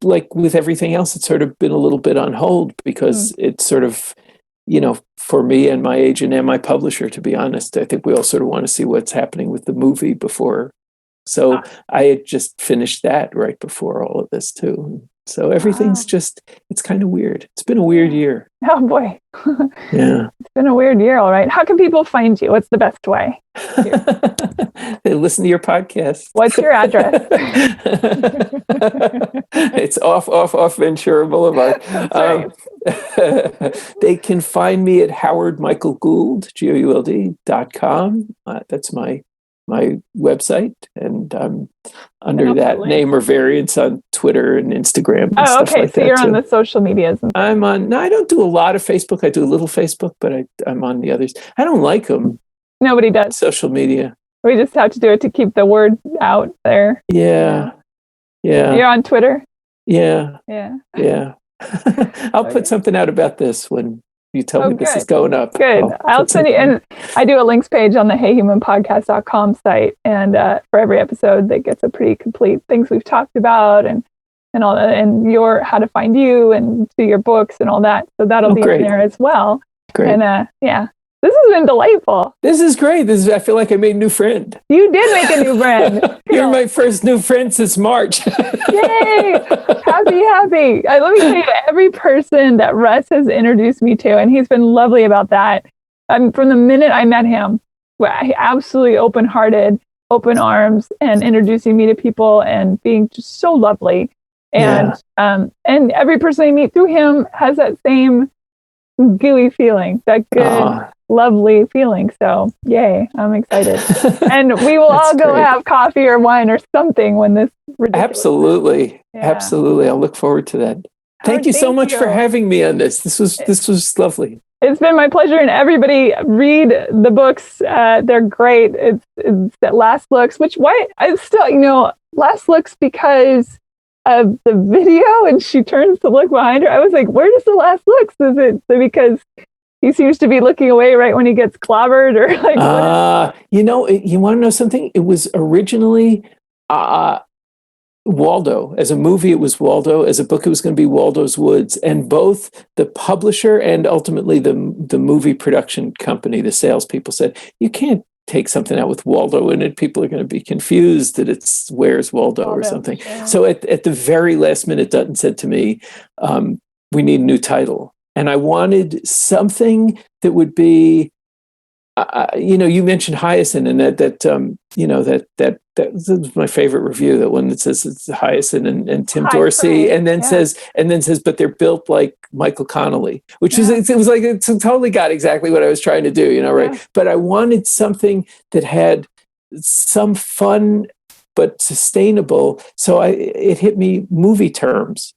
like with everything else, it's sort of been a little bit on hold because it's sort of, for me and my agent and my publisher, to be honest, I think we all sort of want to see what's happening with the movie before. So I had just finished that right before all of this too. So everything's it's kind of weird. It's been a weird year. Oh boy. Yeah. It's been a weird year. All right. How can people find you? What's the best way? They listen to your podcast. What's your address? It's off Ventura Boulevard. That's right. They can find me at Howard Michael Gould, GOULD.com. That's my website, and I'm under that name or variants on Twitter and Instagram and stuff like that. So you're on the social medias. I'm on. No, I don't do a lot of Facebook. I do a little Facebook, but I'm on the others. I don't like them. Nobody does. Social media. We just have to do it to keep the word out there. Yeah. You're on Twitter? Yeah. Yeah. I'll put something out about this when you tell me this is going up. Good. I'll send you, and I do a links page on the heyhumanpodcast.com site, and for every episode that gets a pretty complete things we've talked about and all that, and your how to find you and do your books and all that. So that'll be in there as well. Great. And this has been delightful. This is great. I feel like I made a new friend. You did make a new friend. You're my first new friend since March. Yay! Happy. Let me tell you, every person that Russ has introduced me to, and he's been lovely about that. From the minute I met him, absolutely open-hearted, open arms, and introducing me to people and being just so lovely. And every person I meet through him has that same gooey feeling, that good, lovely feeling. So, yay, I'm excited. And we will all go have coffee or wine or something when this ridiculous. Absolutely. I'll look forward to that. Thank you so much for having me on this. This was lovely. It's been my pleasure, and everybody read the books. They're great. It's that Last Looks, I still, Last Looks because of the video, and she turns to look behind her. I was like, where does the last looks? Is it because he seems to be looking away right when he gets clobbered, or like? You want to know something? It was originally Waldo. As a movie, it was Waldo. As a book, it was going to be Waldo's Woods. And both the publisher and ultimately the movie production company, the salespeople said, you can't take something out with Waldo in it. People are going to be confused that it's Where's Waldo or something. Yeah. So at the very last minute, Dutton said to me, we need a new title. And I wanted something that would be, you mentioned Hyacinth, and that was my favorite review. That one that says it's Hyacinth and Tim Dorsey, and then says, but they're built like Michael Connolly, which was it was like it totally got exactly what I was trying to do, right? But I wanted something that had some fun but sustainable. So it hit me movie terms.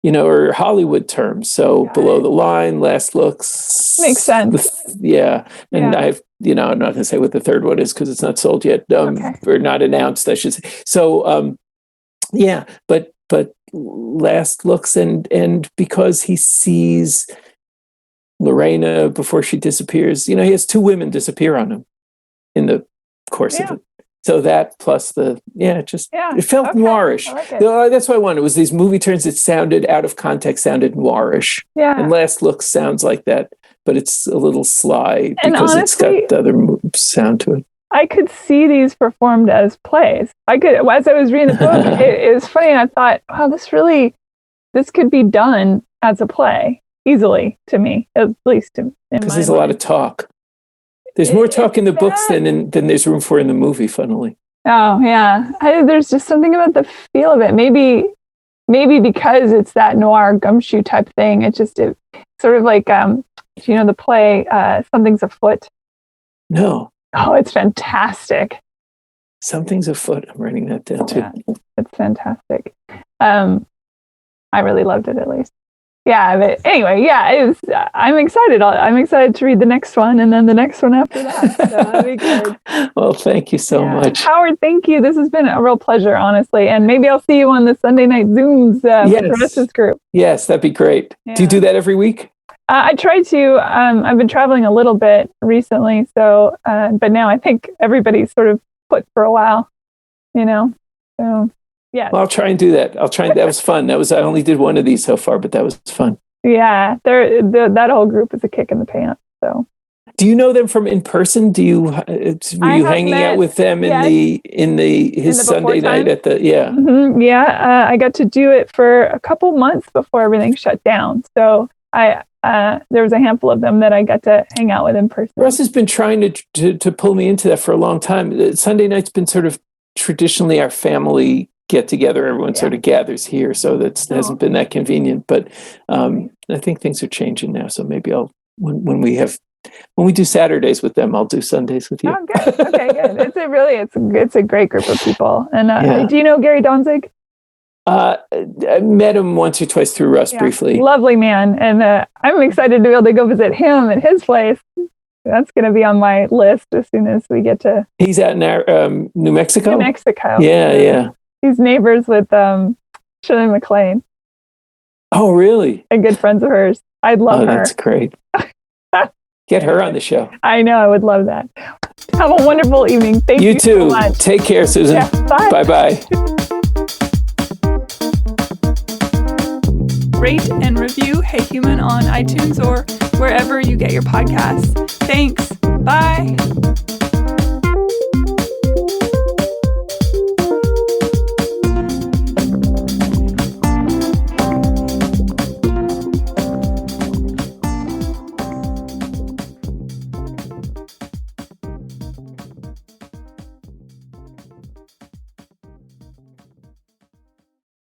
or Hollywood terms. So below the line, last looks. Makes sense. And I've, I'm not going to say what the third one is because it's not sold yet, or not announced, I should say. So, but last looks, and because he sees Lorena before she disappears, he has two women disappear on him in the course of it. So that plus it felt noirish. I like it. That's what I wanted. It was these movie turns that sounded out of context, sounded noirish. Yeah. And Last Look sounds like that, but it's a little sly And because honestly, it's got the other sound to it. I could see these performed as plays. As I was reading the book, it was funny. And I thought, wow, this could be done as a play easily to me, at least in my because there's a lot of talk. There's more talk in the books than there's room for in the movie, funnily. Oh, yeah. there's just something about the feel of it. Maybe because it's that noir gumshoe type thing. It's sort of like, the play Something's Afoot. No. Oh, it's fantastic. Something's Afoot. I'm writing that down too. Yeah, it's fantastic. I really loved it, at least. Yeah, but anyway, I'm excited. I'm excited to read the next one and then the next one after that. So that'll be good. Well, thank you so much. Howard, thank you. This has been a real pleasure, honestly. And maybe I'll see you on the Sunday night Zooms with the rest of this group. Yes, that'd be great. Yeah. Do you do that every week? I try to. I've been traveling a little bit recently, so but now I think everybody's sort of put for a while, So yeah. Well, I'll try and do that. That was fun. I only did one of these so far, but that was fun. Yeah, that whole group is a kick in the pants. So. Do you know them from in person? Were you hanging out with them in his Sunday night at the Mm-hmm, yeah. I got to do it for a couple months before everything shut down. So there was a handful of them that I got to hang out with in person. Russ has been trying to pull me into that for a long time. Sunday night's been sort of traditionally our family get together. Everyone sort of gathers here, so that hasn't been that convenient. But I think things are changing now. So maybe I'll when we do Saturdays with them, I'll do Sundays with you. Oh, good. Okay, good. It's a great group of people. And do you know Gary Donzig? I met him once or twice through Russ briefly. Lovely man. And I'm excited to be able to go visit him at his place. That's going to be on my list as soon as we get to... He's out in New Mexico? New Mexico. Yeah. He's neighbors with Shirley MacLaine. Oh, really? And good friends of hers. I'd love her. That's great. Get her on the show. I know. I would love that. Have a wonderful evening. Thank you too. so much. Take care, Susan. Yeah, bye. Bye-bye. Rate and review Hey Human on iTunes or wherever you get your podcasts. Thanks. Bye.